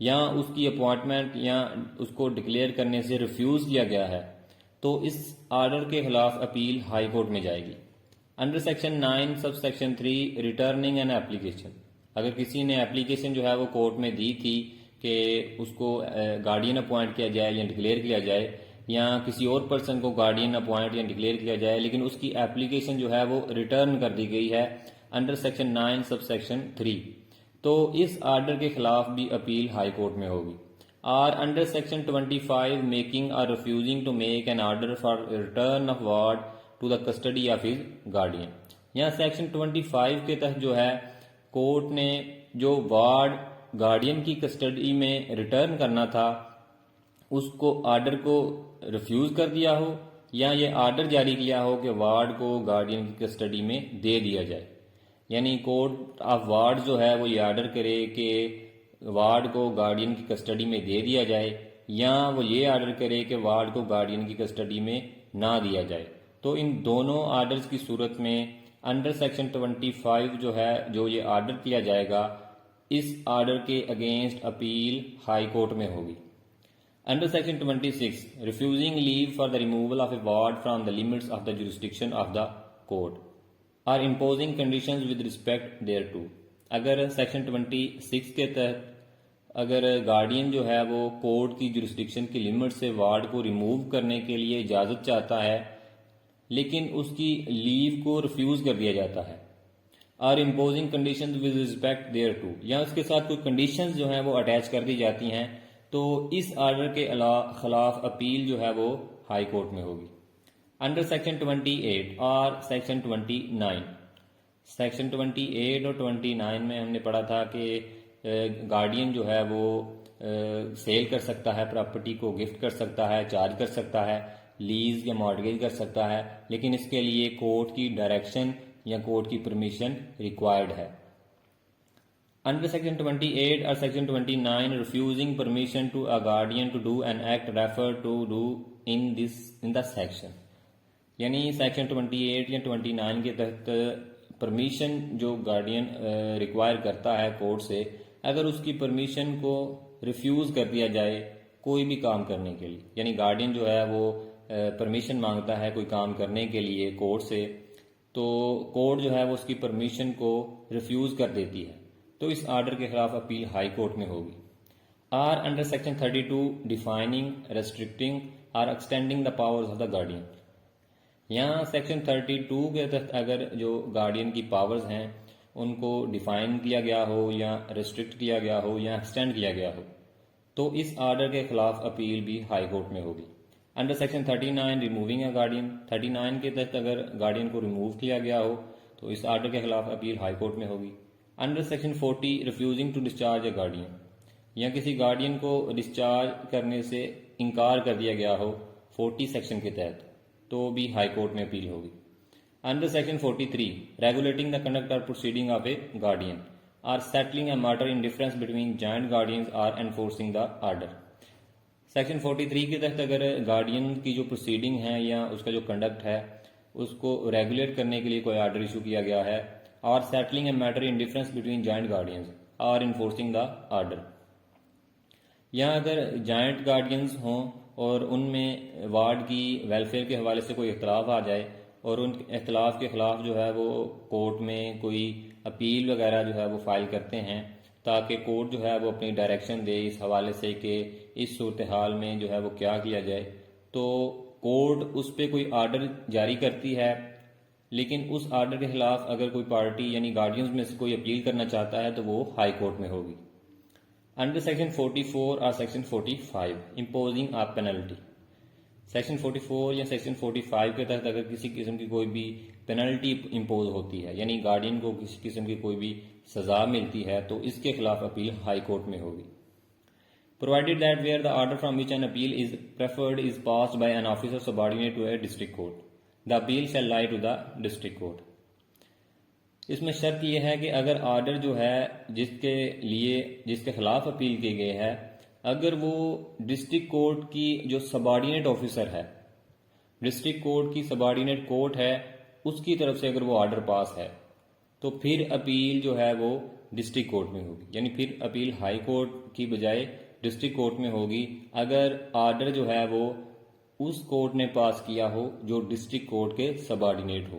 یا اس کی اپوائنٹمنٹ یا اس کو ڈکلیئر کرنے سے ریفیوز کیا گیا ہے تو اس آرڈر کے خلاف اپیل ہائی کورٹ میں جائے گی۔ Under section 9 sub section 3 returning an application, اگر کسی نے ایپلیکیشن جو ہے وہ کورٹ میں دی تھی کہ اس کو گارڈین اپوائنٹ کیا جائے یا ڈکلیئر کیا جائے یا کسی اور پرسن کو گارڈین اپوائنٹ یا ڈکلیئر کیا جائے، لیکن اس کی ایپلیکیشن جو ہے وہ ریٹرن کر دی گئی ہے انڈر سیکشن 9 سب سیکشن 3، تو اس آرڈر کے خلاف بھی اپیل ہائی کورٹ میں ہوگی۔ اور انڈر سیکشن 25 میکنگ اور refusing to make an order for return of ward to the custody of his guardian, یہاں سیکشن 25 کے تحت جو ہے کورٹ نے جو وارڈ گارڈین کی کسٹڈی میں ریٹرن کرنا تھا اس کو آرڈر کو ریفیوز کر دیا ہو یا یہ آرڈر جاری کیا ہو کہ وارڈ کو گارڈین کی کسٹڈی میں دے دیا جائے، یعنی کورٹ آف وارڈ جو ہے وہ یہ آرڈر کرے کہ وارڈ کو گارڈین کی کسٹڈی میں دے دیا جائے یا وہ یہ آرڈر کرے کہ وارڈ کو گارڈین کی کسٹڈی میں نہ دیا جائے، تو ان دونوں آرڈرز کی صورت میں انڈر سیکشن 25 جو ہے جو یہ آرڈر کیا جائے گا اس آرڈر کے اگینسٹ اپیل ہائی کورٹ میں ہوگی۔ Under section 26 refusing leave for the removal of a ward from the limits of the jurisdiction of the court or imposing conditions with respect thereto, اگر section 26 کے تحت اگر guardian جو ہے وہ court کی جورسڈکشن کی لمٹ سے وارڈ کو ریموو کرنے کے لیے اجازت چاہتا ہے لیکن اس کی لیو کو ریفیوز کر دیا جاتا ہے، اور imposing conditions with respect thereto, یا اس کے ساتھ کوئی کنڈیشنز جو ہیں وہ اٹیچ کر دی جاتی ہیں، تو اس آرڈر کے خلاف اپیل جو ہے وہ ہائی کورٹ میں ہوگی۔ انڈر سیکشن 28 اور سیکشن 29، سیکشن 28 اور 29 میں ہم نے پڑھا تھا کہ گارڈین جو ہے وہ سیل کر سکتا ہے، پراپرٹی کو گفٹ کر سکتا ہے، چارج کر سکتا ہے، لیز یا مارٹگیج کر سکتا ہے، لیکن اس کے لیے کورٹ کی ڈائریکشن یا کورٹ کی پرمیشن ریکوائرڈ ہے۔ انڈر سیکشن 28 اور section 29 refusing permission to a guardian to do an act refer to do in the section, یعنی سیکشن 28 یا 29 کے تحت پرمیشن جو گارڈین ریکوائر کرتا ہے کورٹ سے، اگر اس کی پرمیشن کو ریفیوز کر دیا جائے کوئی بھی کام کرنے کے لیے، یعنی گارڈین جو ہے وہ پرمیشن مانگتا ہے کوئی کام کرنے کے لیے کورٹ سے، تو کورٹ جو ہے وہ اس کی پرمیشن کو ریفیوز کر دیتی ہے، تو اس آرڈر کے خلاف اپیل ہائی کورٹ میں ہوگی۔ اور انڈر سیکشن 32 ڈیفائننگ، ریسٹرکٹنگ اور extending the powers of the guardian, یہاں سیکشن 32 کے تحت اگر جو گارڈین کی پاورز ہیں ان کو ڈیفائن کیا گیا ہو یا ریسٹرکٹ کیا گیا ہو یا ایکسٹینڈ کیا گیا ہو تو اس آرڈر کے خلاف اپیل بھی ہائی کورٹ میں ہوگی۔ Under section 39 removing a guardian, 39 کے تحت اگر گارڈین کو ریموو کیا گیا ہو تو اس آرڈر کے خلاف اپیل ہائی کورٹ میں ہوگی۔ Under section 40 refusing to discharge a guardian, یا کسی گارڈین کو ڈسچارج کرنے سے انکار کر دیا گیا ہو 40 سیکشن کے تحت تو بھی ہائی کورٹ میں اپیل ہوگی. Under Section 43, regulating the conduct or proceeding of a guardian or settling a matter in difference between joint guardians or enforcing the order. Section 43 کے تحت اگر گارڈین کی جو پروسیڈنگ ہے یا اس کا جو کنڈکٹ ہے اس کو ریگولیٹ کرنے کے لیے کوئی آرڈر ایشو کیا گیا ہے اور settling a matter in difference between joint guardians or enforcing the order. یا اگر جوائنٹ گارڈینز ہوں اور ان میں وارڈ کی ویلفیئر کے حوالے سے کوئی اختلاف آ جائے اور ان اختلاف کے خلاف جو ہے وہ کورٹ میں کوئی اپیل وغیرہ جو ہے وہ فائل کرتے ہیں تاکہ کورٹ جو ہے وہ اپنی ڈائریکشن دے اس حوالے سے کہ اس صورتحال میں جو ہے وہ کیا کیا جائے، تو کورٹ اس پہ کوئی آرڈر جاری کرتی ہے، لیکن اس آرڈر کے خلاف اگر کوئی پارٹی یعنی گارڈینز میں سے کوئی اپیل کرنا چاہتا ہے تو وہ ہائی کورٹ میں ہوگی. انڈر سیکشن 44 اور سیکشن 45 امپوزنگ آ پینلٹی. سیکشن 44 یا سیکشن 45 کے تحت اگر کسی قسم کی کوئی بھی پینلٹی امپوز ہوتی ہے یعنی گارڈین کو کسی قسم کی کوئی بھی سزا ملتی ہے تو اس کے خلاف اپیل ہائی کورٹ میں ہوگی. Provided that where the order from which an appeal is preferred is passed by an officer subordinate to a district court, the appeal shall lie to the district court. اس میں شرط یہ ہے کہ اگر order جو ہے جس کے خلاف اپیل کی گئی ہے اگر وہ ڈسٹرکٹ کورٹ کی جو سبارڈینیٹ آفیسر ہے، ڈسٹرکٹ کورٹ کی سبارڈینیٹ کورٹ ہے، اس کی طرف سے اگر وہ آرڈر پاس ہے تو پھر اپیل جو ہے وہ ڈسٹرکٹ کورٹ میں ہوگی، یعنی پھر اپیل ہائی کورٹ کی بجائے ڈسٹرکٹ کورٹ میں ہوگی اگر آرڈر جو ہے وہ اس کورٹ نے پاس کیا ہو جو ڈسٹرکٹ کورٹ کے سبارڈینیٹ ہو.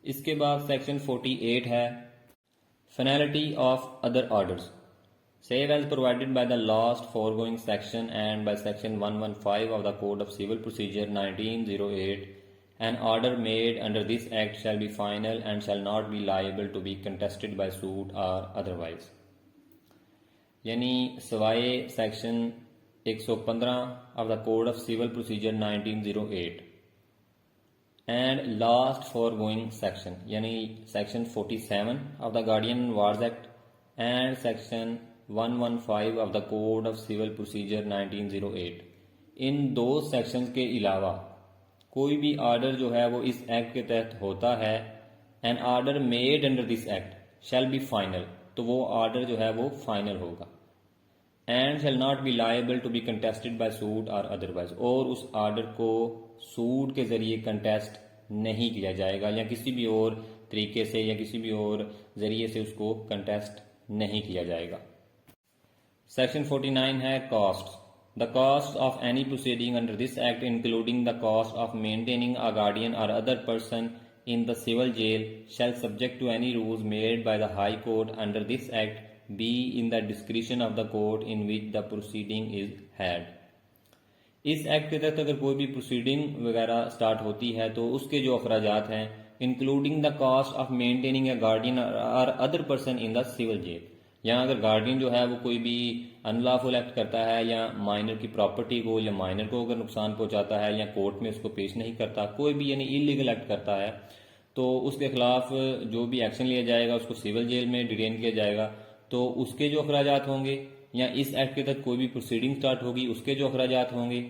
اس کے بعد سیکشن 48 ہے finality of other orders. Save as provided by the last foregoing section and by section 115 of the Code of Civil Procedure 1908, an order made under this act shall be final and shall not be liable to be contested by suit or otherwise. یعنی سوائے section 115 of the Code of Civil Procedure 1908 and last foregoing section یعنی section 47 of the Guardian and Wards Act and section 115 of the Code of Civil Procedure 1908 ان دو sections کے علاوہ کوئی بھی order جو ہے وہ اس ایکٹ کے تحت ہوتا ہے an order made under this act shall be final تو وہ آرڈر جو ہے وہ فائنل ہوگا and shall not be liable to be contested by suit or otherwise اور اس آرڈر کو سوٹ کے ذریعے کنٹیسٹ نہیں کیا جائے گا یا کسی بھی اور طریقے سے یا کسی بھی اور ذریعے سے اس کو کنٹیسٹ نہیں کیا جائے گا. سیکشن 49 ہے cost. The cost of any proceeding under this act including the cost of maintaining a guardian or other person in the civil jail shall subject to any rules made by the High Court under this act be in the discretion of the court in which the proceeding is had. اس act کے تحت اگر کوئی بھی proceeding وغیرہ start ہوتی ہے تو اس کے جو اخراجات ہیں including the cost of maintaining a guardian or other person in the civil jail, یا اگر گارڈین جو ہے وہ کوئی بھی انلافل ایکٹ کرتا ہے یا مائنر کی پراپرٹی کو یا مائنر کو اگر نقصان پہنچاتا ہے یا کورٹ میں اس کو پیش نہیں کرتا، کوئی بھی یعنی انلیگل ایکٹ کرتا ہے تو اس کے خلاف جو بھی ایکشن لیا جائے گا اس کو سول جیل میں ڈیٹین کیا جائے گا، تو اس کے جو اخراجات ہوں گے یا اس ایکٹ کے تحت کوئی بھی پروسیڈنگ سٹارٹ ہوگی اس کے جو اخراجات ہوں گے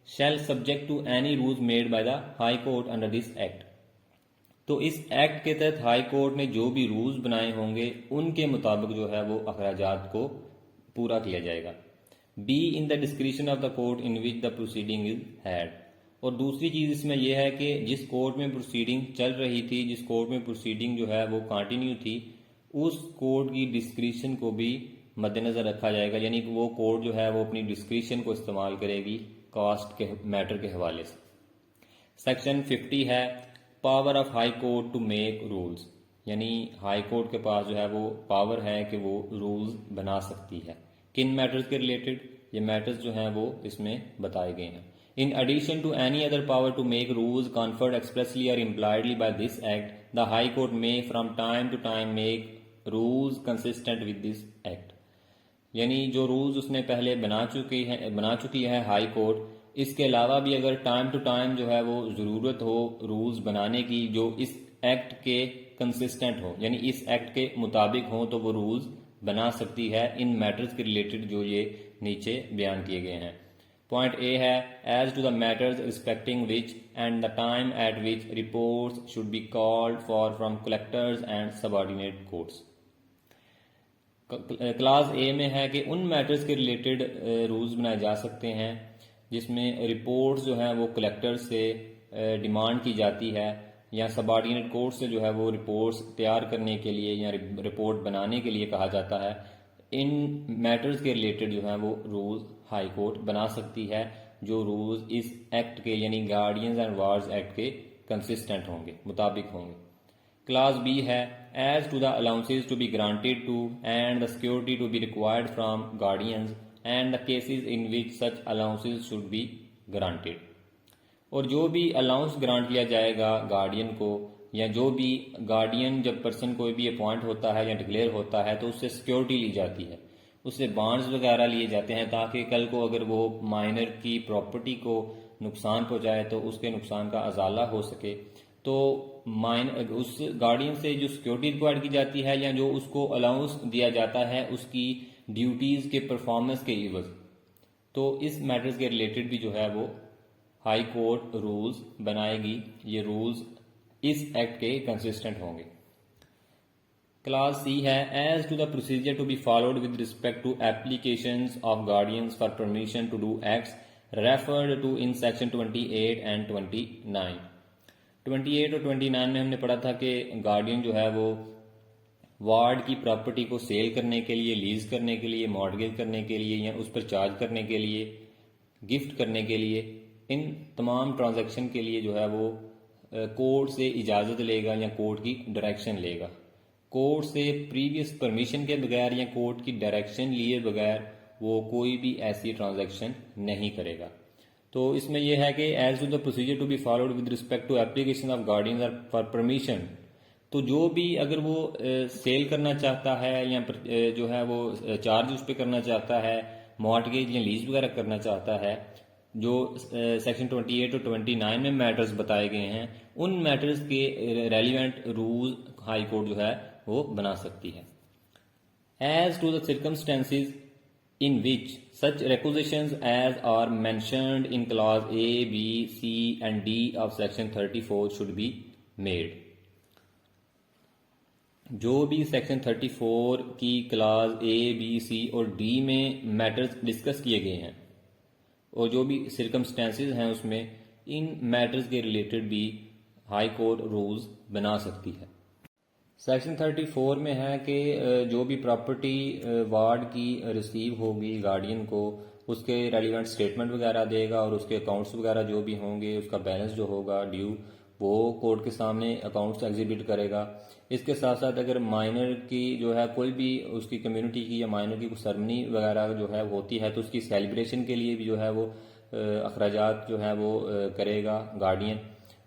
shall subject to any rules made by the High Court under this act. تو اس ایکٹ کے تحت ہائی کورٹ نے جو بھی رولز بنائے ہوں گے ان کے مطابق جو ہے وہ اخراجات کو پورا کیا جائے گا. Be in the discretion of the court in which the proceeding is had. اور دوسری چیز اس میں یہ ہے کہ جس کورٹ میں پروسیڈنگ چل رہی تھی، جس کورٹ میں پروسیڈنگ جو ہے وہ کنٹینیو تھی، اس کورٹ کی ڈسکریشن کو بھی مد نظر رکھا جائے گا، یعنی کہ وہ کورٹ جو ہے وہ اپنی ڈسکریشن کو استعمال کرے گی کاسٹ کے میٹر کے حوالے سے. سیکشن 50 ہے power of high court to make rules, یعنی ہائی کورٹ کے پاس جو ہے وہ پاور ہے کہ وہ رولز بنا سکتی ہے. کن میٹرز کے ریلیٹڈ؟ یہ میٹرز جو ہیں وہ اس میں بتائے گئے ہیں. In addition to any other power to make rules conferred expressly or impliedly by this act, the High Court may from time to time make rules consistent with this act. یعنی جو rules اس نے پہلے بنا چکی ہے high court, اس کے علاوہ بھی اگر ٹائم ٹو ٹائم جو ہے وہ ضرورت ہو رولز بنانے کی جو اس ایکٹ کے کنسسٹنٹ ہو، یعنی اس ایکٹ کے مطابق ہوں، تو وہ رولز بنا سکتی ہے ان میٹرز کے ریلیٹڈ جو یہ نیچے بیان کیے گئے ہیں. پوائنٹ اے ہے as to the matters respecting which and the time at which reports should be called for from collectors and subordinate courts. Clause A میں ہے کہ ان میٹرز کے ریلیٹڈ رولز بنائے جا سکتے ہیں جس میں رپورٹس جو ہیں وہ کلیکٹر سے ڈیمانڈ کی جاتی ہے یا سب آرڈینیٹ کورٹ سے جو ہے وہ رپورٹس تیار کرنے کے لیے یا رپورٹ بنانے کے لیے کہا جاتا ہے. ان میٹرز کے ریلیٹڈ جو ہیں وہ رولز ہائی کورٹ بنا سکتی ہے جو رولز اس ایکٹ کے یعنی گارڈینز اینڈ وارڈز ایکٹ کے کنسسٹنٹ ہوں گے، مطابق ہوں گے. کلاس بی ہے as to the allowances to be granted to and the security to be required from guardians and the cases in which such allowances should be granted. اور جو بھی الاؤنس گرانٹ کیا جائے گا گارڈین کو یا جو بھی گارڈین جب پرسن کوئی بھی اپوائنٹ ہوتا ہے یا ڈکلیئر ہوتا ہے تو اس سے سیکورٹی لی جاتی ہے، اس سے بانڈز وغیرہ لیے جاتے ہیں تاکہ کل کو اگر وہ مائنر کی پراپرٹی کو نقصان پہنچائے تو اس کے نقصان کا ازالہ ہو سکے. تو اس گارڈین سے جو سیکورٹی ریکوائرڈ کی جاتی ہے یا جو اس کو الاؤنس دیا جاتا ہے اس کی ڈیوٹیز کے پرفارمنس کے عوض، تو اس میٹرز کے ریلیٹڈ بھی جو ہے وہ ہائی کورٹ رولز بنائے گی. یہ رولز اس ایکٹ کے کنسسٹنٹ ہوں گے. کلاس سی ہے as to the procedure to be followed with respect to applications of guardians for permission to do acts referred to in section 28 and 29. 28 اور 29 میں ہم نے پڑھا تھا کہ گارڈین جو ہے وہ وارڈ کی پراپرٹی کو سیل کرنے کے لیے، لیز کرنے کے لیے، مارٹگیج کرنے کے لیے یا اس پر چارج کرنے کے لیے، گفٹ کرنے کے لیے، ان تمام ٹرانزیکشن کے لیے جو ہے وہ کورٹ سے اجازت لے گا یا کورٹ کی ڈائریکشن لے گا. کورٹ سے پریویس پرمیشن کے بغیر یا کورٹ کی ڈائریکشن لیے بغیر وہ کوئی بھی ایسی ٹرانزیکشن نہیں کرے گا. تو اس میں یہ ہے کہ as to the procedure to be followed with respect to application of guardians for permission, تو جو بھی اگر وہ سیل کرنا چاہتا ہے یا جو ہے وہ چارج اس پہ کرنا چاہتا ہے، مارٹگیج یا لیز وغیرہ کرنا چاہتا ہے، جو سیکشن 28 اور 29 میں میٹرز بتائے گئے ہیں ان میٹرز کے ریلیونٹ رولز ہائی کورٹ جو ہے وہ بنا سکتی ہے. As to the circumstances in which such requisitions as are mentioned in clause A, B, C and D of section 34 should be made. جو بھی سیکشن 34 کی کلاز A, B, C اور D میں میٹرز ڈسکس کیے گئے ہیں اور جو بھی سرکمسٹانسز ہیں اس میں ان میٹرز کے ریلیٹڈ بھی ہائی کورٹ رولز بنا سکتی ہے. سیکشن 34 میں ہے کہ جو بھی پراپرٹی وارڈ کی ریسیو ہوگی گارڈین کو اس کے ریلیونٹ سٹیٹمنٹ وغیرہ دے گا اور اس کے اکاؤنٹس وغیرہ جو بھی ہوں گے اس کا بیلنس جو ہوگا ڈیو وہ کورٹ کے سامنے اکاؤنٹس ایگزیبٹ کرے گا. اس کے ساتھ ساتھ اگر مائنر کی جو ہے کوئی بھی اس کی کمیونٹی کی یا مائنر کی کوئی سرمنی وغیرہ جو ہے ہوتی ہے تو اس کی سیلیبریشن کے لیے بھی جو ہے وہ اخراجات جو ہے وہ کرے گا گارڈین.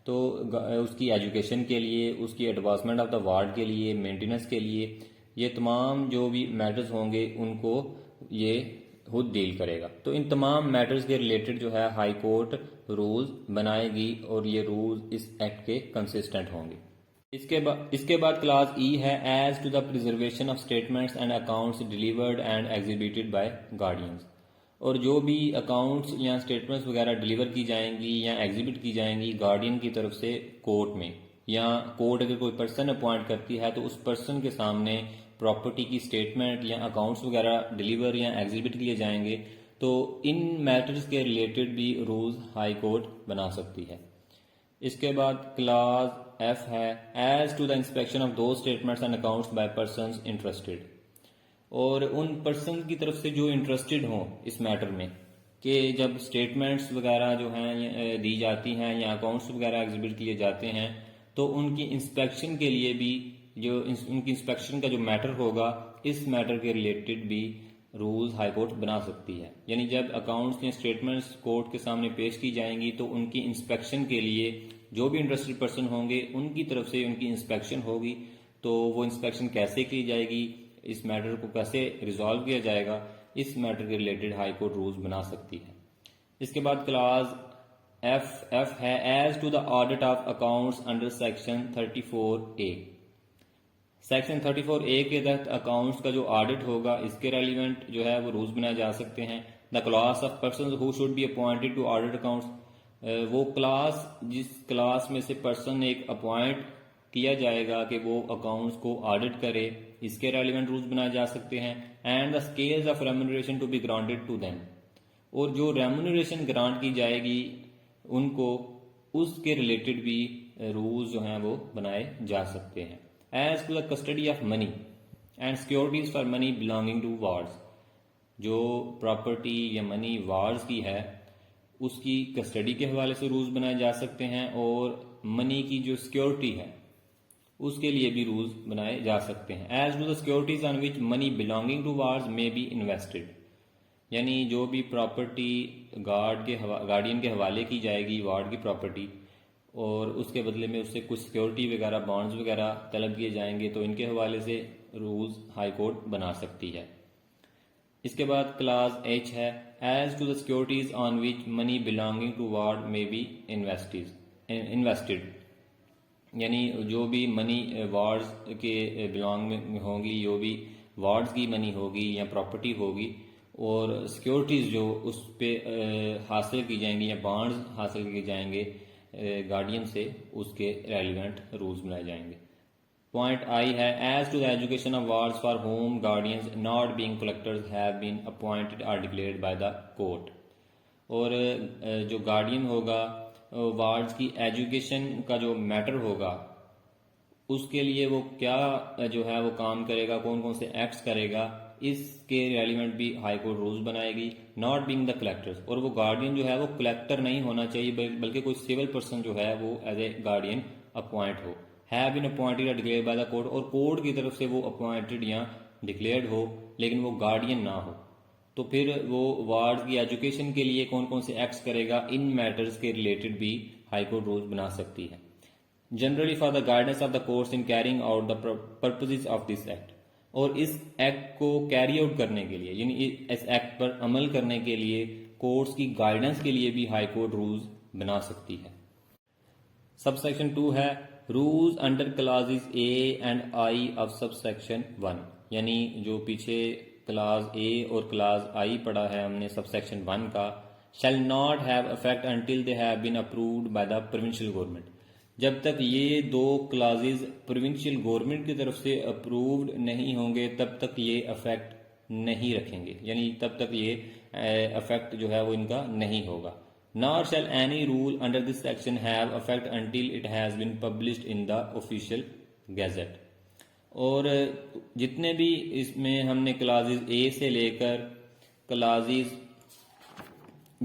تو اس کی ایجوکیشن کے لیے، اس کی ایڈوانسمنٹ آف دا وارڈ کے لیے، مینٹیننس کے لیے، یہ تمام جو بھی میٹرز ہوں گے ان کو یہ خود ڈیل کرے گا. تو ان تمام میٹرز کے ریلیٹڈ جو ہے ہائی کورٹ رولز بنائے گی اور یہ رولز اس ایکٹ کے کنسسٹنٹ ہوں گے. اس کے بعد کلاس ای ہے as to the preservation of statements and accounts delivered and exhibited by guardians. اور جو بھی اکاؤنٹس یا اسٹیٹمنٹس وغیرہ ڈیلیور کی جائیں گی یا ایگزیبٹ کی جائیں گی گارڈین کی طرف سے کورٹ میں، یا کورٹ اگر کوئی پرسن اپوائنٹ کرتی ہے تو اس پرسن کے سامنے پراپرٹی کی اسٹیٹمنٹ یا اکاؤنٹس وغیرہ ڈیلیور یا ایگزیبٹ کیے جائیں گے تو ان میٹرز کے ریلیٹڈ بھی رولز ہائی کورٹ بنا سکتی ہے. اس کے بعد کلاس ایف ہے as to the inspection of those statements and accounts by persons interested. اور ان پرسن کی طرف سے جو انٹرسٹڈ ہوں اس میٹر میں کہ جب اسٹیٹمنٹس وغیرہ جو ہیں دی جاتی ہیں یا اکاؤنٹس وغیرہ ایگزیبٹ کیے جاتے ہیں تو ان کی انسپیکشن کے لیے بھی جو ان کی انسپیکشن کا جو میٹر ہوگا اس میٹر کے ریلیٹڈ بھی رولز ہائی کورٹ بنا سکتی ہے. یعنی جب اکاؤنٹس یا اسٹیٹمنٹس کورٹ کے سامنے پیش کی جائیں گی تو ان کی انسپیکشن کے لیے جو بھی انٹرسٹڈ پرسن ہوں گے ان کی طرف سے ان کی انسپیکشن ہوگی. تو وہ انسپیکشن کیسے کی جائے گی، اس میٹر کو کیسے ریزالو کیا جائے گا، اس میٹر کے ریلیٹڈ ہائی کورٹ رولز بنا سکتی ہے. اس کے بعد کلاس ایف ہے as to the audit of accounts under section 34A. Section 34A کے تحت اکاؤنٹس کا جو آڈٹ ہوگا اس کے ریلیونٹ جو ہے وہ رولز بنائے جا سکتے ہیں. The class of persons who should be appointed to audit accounts, وہ کلاس جس کلاس میں سے پرسن ایک اپوائنٹ کیا جائے گا کہ وہ اکاؤنٹس کو آڈٹ کرے, اس کے ریلیونٹ رولز بنائے جا سکتے ہیں. And the scales of remuneration to be granted to them, اور جو ریمونریشن گرانٹ کی جائے گی ان کو اس کے ریلیٹڈ بھی رولز جو ہیں وہ بنائے جا سکتے ہیں. As to the custody of money and securities for money belonging to wards, جو پراپرٹی یا منی وارڈز کی ہے اس کی کسٹڈی کے حوالے سے رولز بنائے جا سکتے ہیں, اور منی کی جو سیکورٹی ہے اس کے لیے بھی رولز بنائے جا سکتے ہیں. As to the securities on which money belonging to wards may be invested, یعنی جو بھی پراپرٹی گارڈین کے حوالے کی جائے گی وارڈ کی پراپرٹی, اور اس کے بدلے میں اس سے کچھ سیکورٹی وغیرہ بانڈز وغیرہ طلب کیے جائیں گے تو ان کے حوالے سے رولز ہائی کورٹ بنا سکتی ہے. اس کے بعد کلاس ایچ ہے, as to the securities on which money belonging to ward may be invested, یعنی جو بھی منی وارڈز کے بلانگ میں ہوں گی, جو بھی وارڈز کی منی ہوگی یا پراپرٹی ہوگی, اور سیکورٹیز جو اس پہ حاصل کی جائیں گی یا بانڈز حاصل کیے جائیں گے گارڈین سے, اس کے ریلیونٹ رولز بنائے جائیں گے. پوائنٹ آئی ہے, as to the education of wards for whom guardians not being collectors have been appointed or declared by the court, اور جو گارڈین ہوگا وارڈز کی ایجوکیشن کا جو میٹر ہوگا اس کے لیے وہ کیا جو ہے وہ کام کرے گا, کون کون سے ایکٹس کرے گا, اس کے ریلیونٹ بھی ہائی کورٹ رولز بنائے گی. ناٹ بینگ دا کلیکٹرز, اور وہ گارڈین جو ہے وہ کلیکٹر نہیں ہونا چاہیے بلکہ کوئی سول پرسن جو ہے وہ as a guardian appoint who. Have been appointed or declared by the court, اور کورٹ کی طرف سے وہ اپوائنٹڈ یا ڈکلیئرڈ ہو لیکن وہ گارڈین نہ ہو, تو پھر وہ وارڈ کی ایجوکیشن کے لیے کون کون سے ایکٹس کرے گا, ان میٹرز کے ریلیٹڈ بھی ہائی کورٹ رولز بنا سکتی ہے. Generally for the guidance of the courts in carrying out the purposes of this act, اور اس ایکٹ کو کیری آؤٹ کرنے کے لیے یعنی اس ایکٹ پر عمل کرنے کے لیے کورٹس کی گائیڈنس کے لیے بھی ہائی کورٹ رولز بنا سکتی ہے. سب سیکشن 2 ہے rules under clauses A and I of subsection 1, یعنی جو پیچھے کلاس اے اور کلاس آئی پڑھا ہے ہم نے سب سیکشن 1 کا, shall not have effect until they have been approved by the provincial government, جب تک یہ دو کلازز پروونشل گورنمنٹ کی طرف سے اپرووڈ نہیں ہوں گے تب تک یہ افیکٹ نہیں رکھیں گے, یعنی تب تک یہ افیکٹ جو ہے وہ ان کا نہیں ہوگا. Nor shall any rule under this section have effect until it has been published in the official gazette. اور جتنے بھی اس میں ہم نے کلازز اے سے لے کر کلازز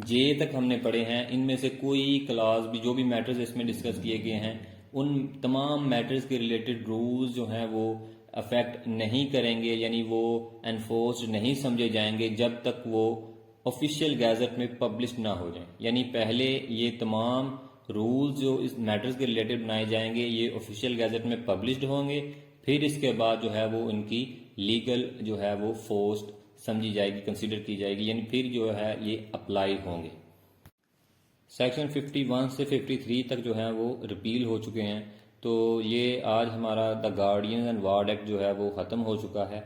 جے تک ہم نے پڑھے ہیں, ان میں سے کوئی کلاز بھی جو بھی میٹرز اس میں ڈسکس کیے گئے ہیں ان تمام میٹرز کے ریلیٹڈ رولز جو ہیں وہ افیکٹ نہیں کریں گے, یعنی وہ انفورسڈ نہیں سمجھے جائیں گے جب تک وہ آفیشیل گیزٹ میں پبلش نہ ہو جائیں. یعنی پہلے یہ تمام رولز جو اس میٹرز کے ریلیٹڈ بنائے جائیں گے یہ آفیشیل گیزٹ میں پبلشڈ ہوں گے, پھر اس کے بعد جو ہے وہ ان کی لیگل جو ہے وہ فورسڈ سمجھی جائے گی, کنسیڈر کی جائے گی, یعنی پھر جو ہے یہ اپلائی ہوں گے. سیکشن 51 سے 53 تک جو ہے وہ ریپیل ہو چکے ہیں, تو یہ آج ہمارا دا گارڈین اینڈ وارڈ ایکٹ جو ہے وہ ختم ہو چکا ہے.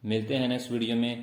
ملتے ہیں نیکسٹ ویڈیو میں.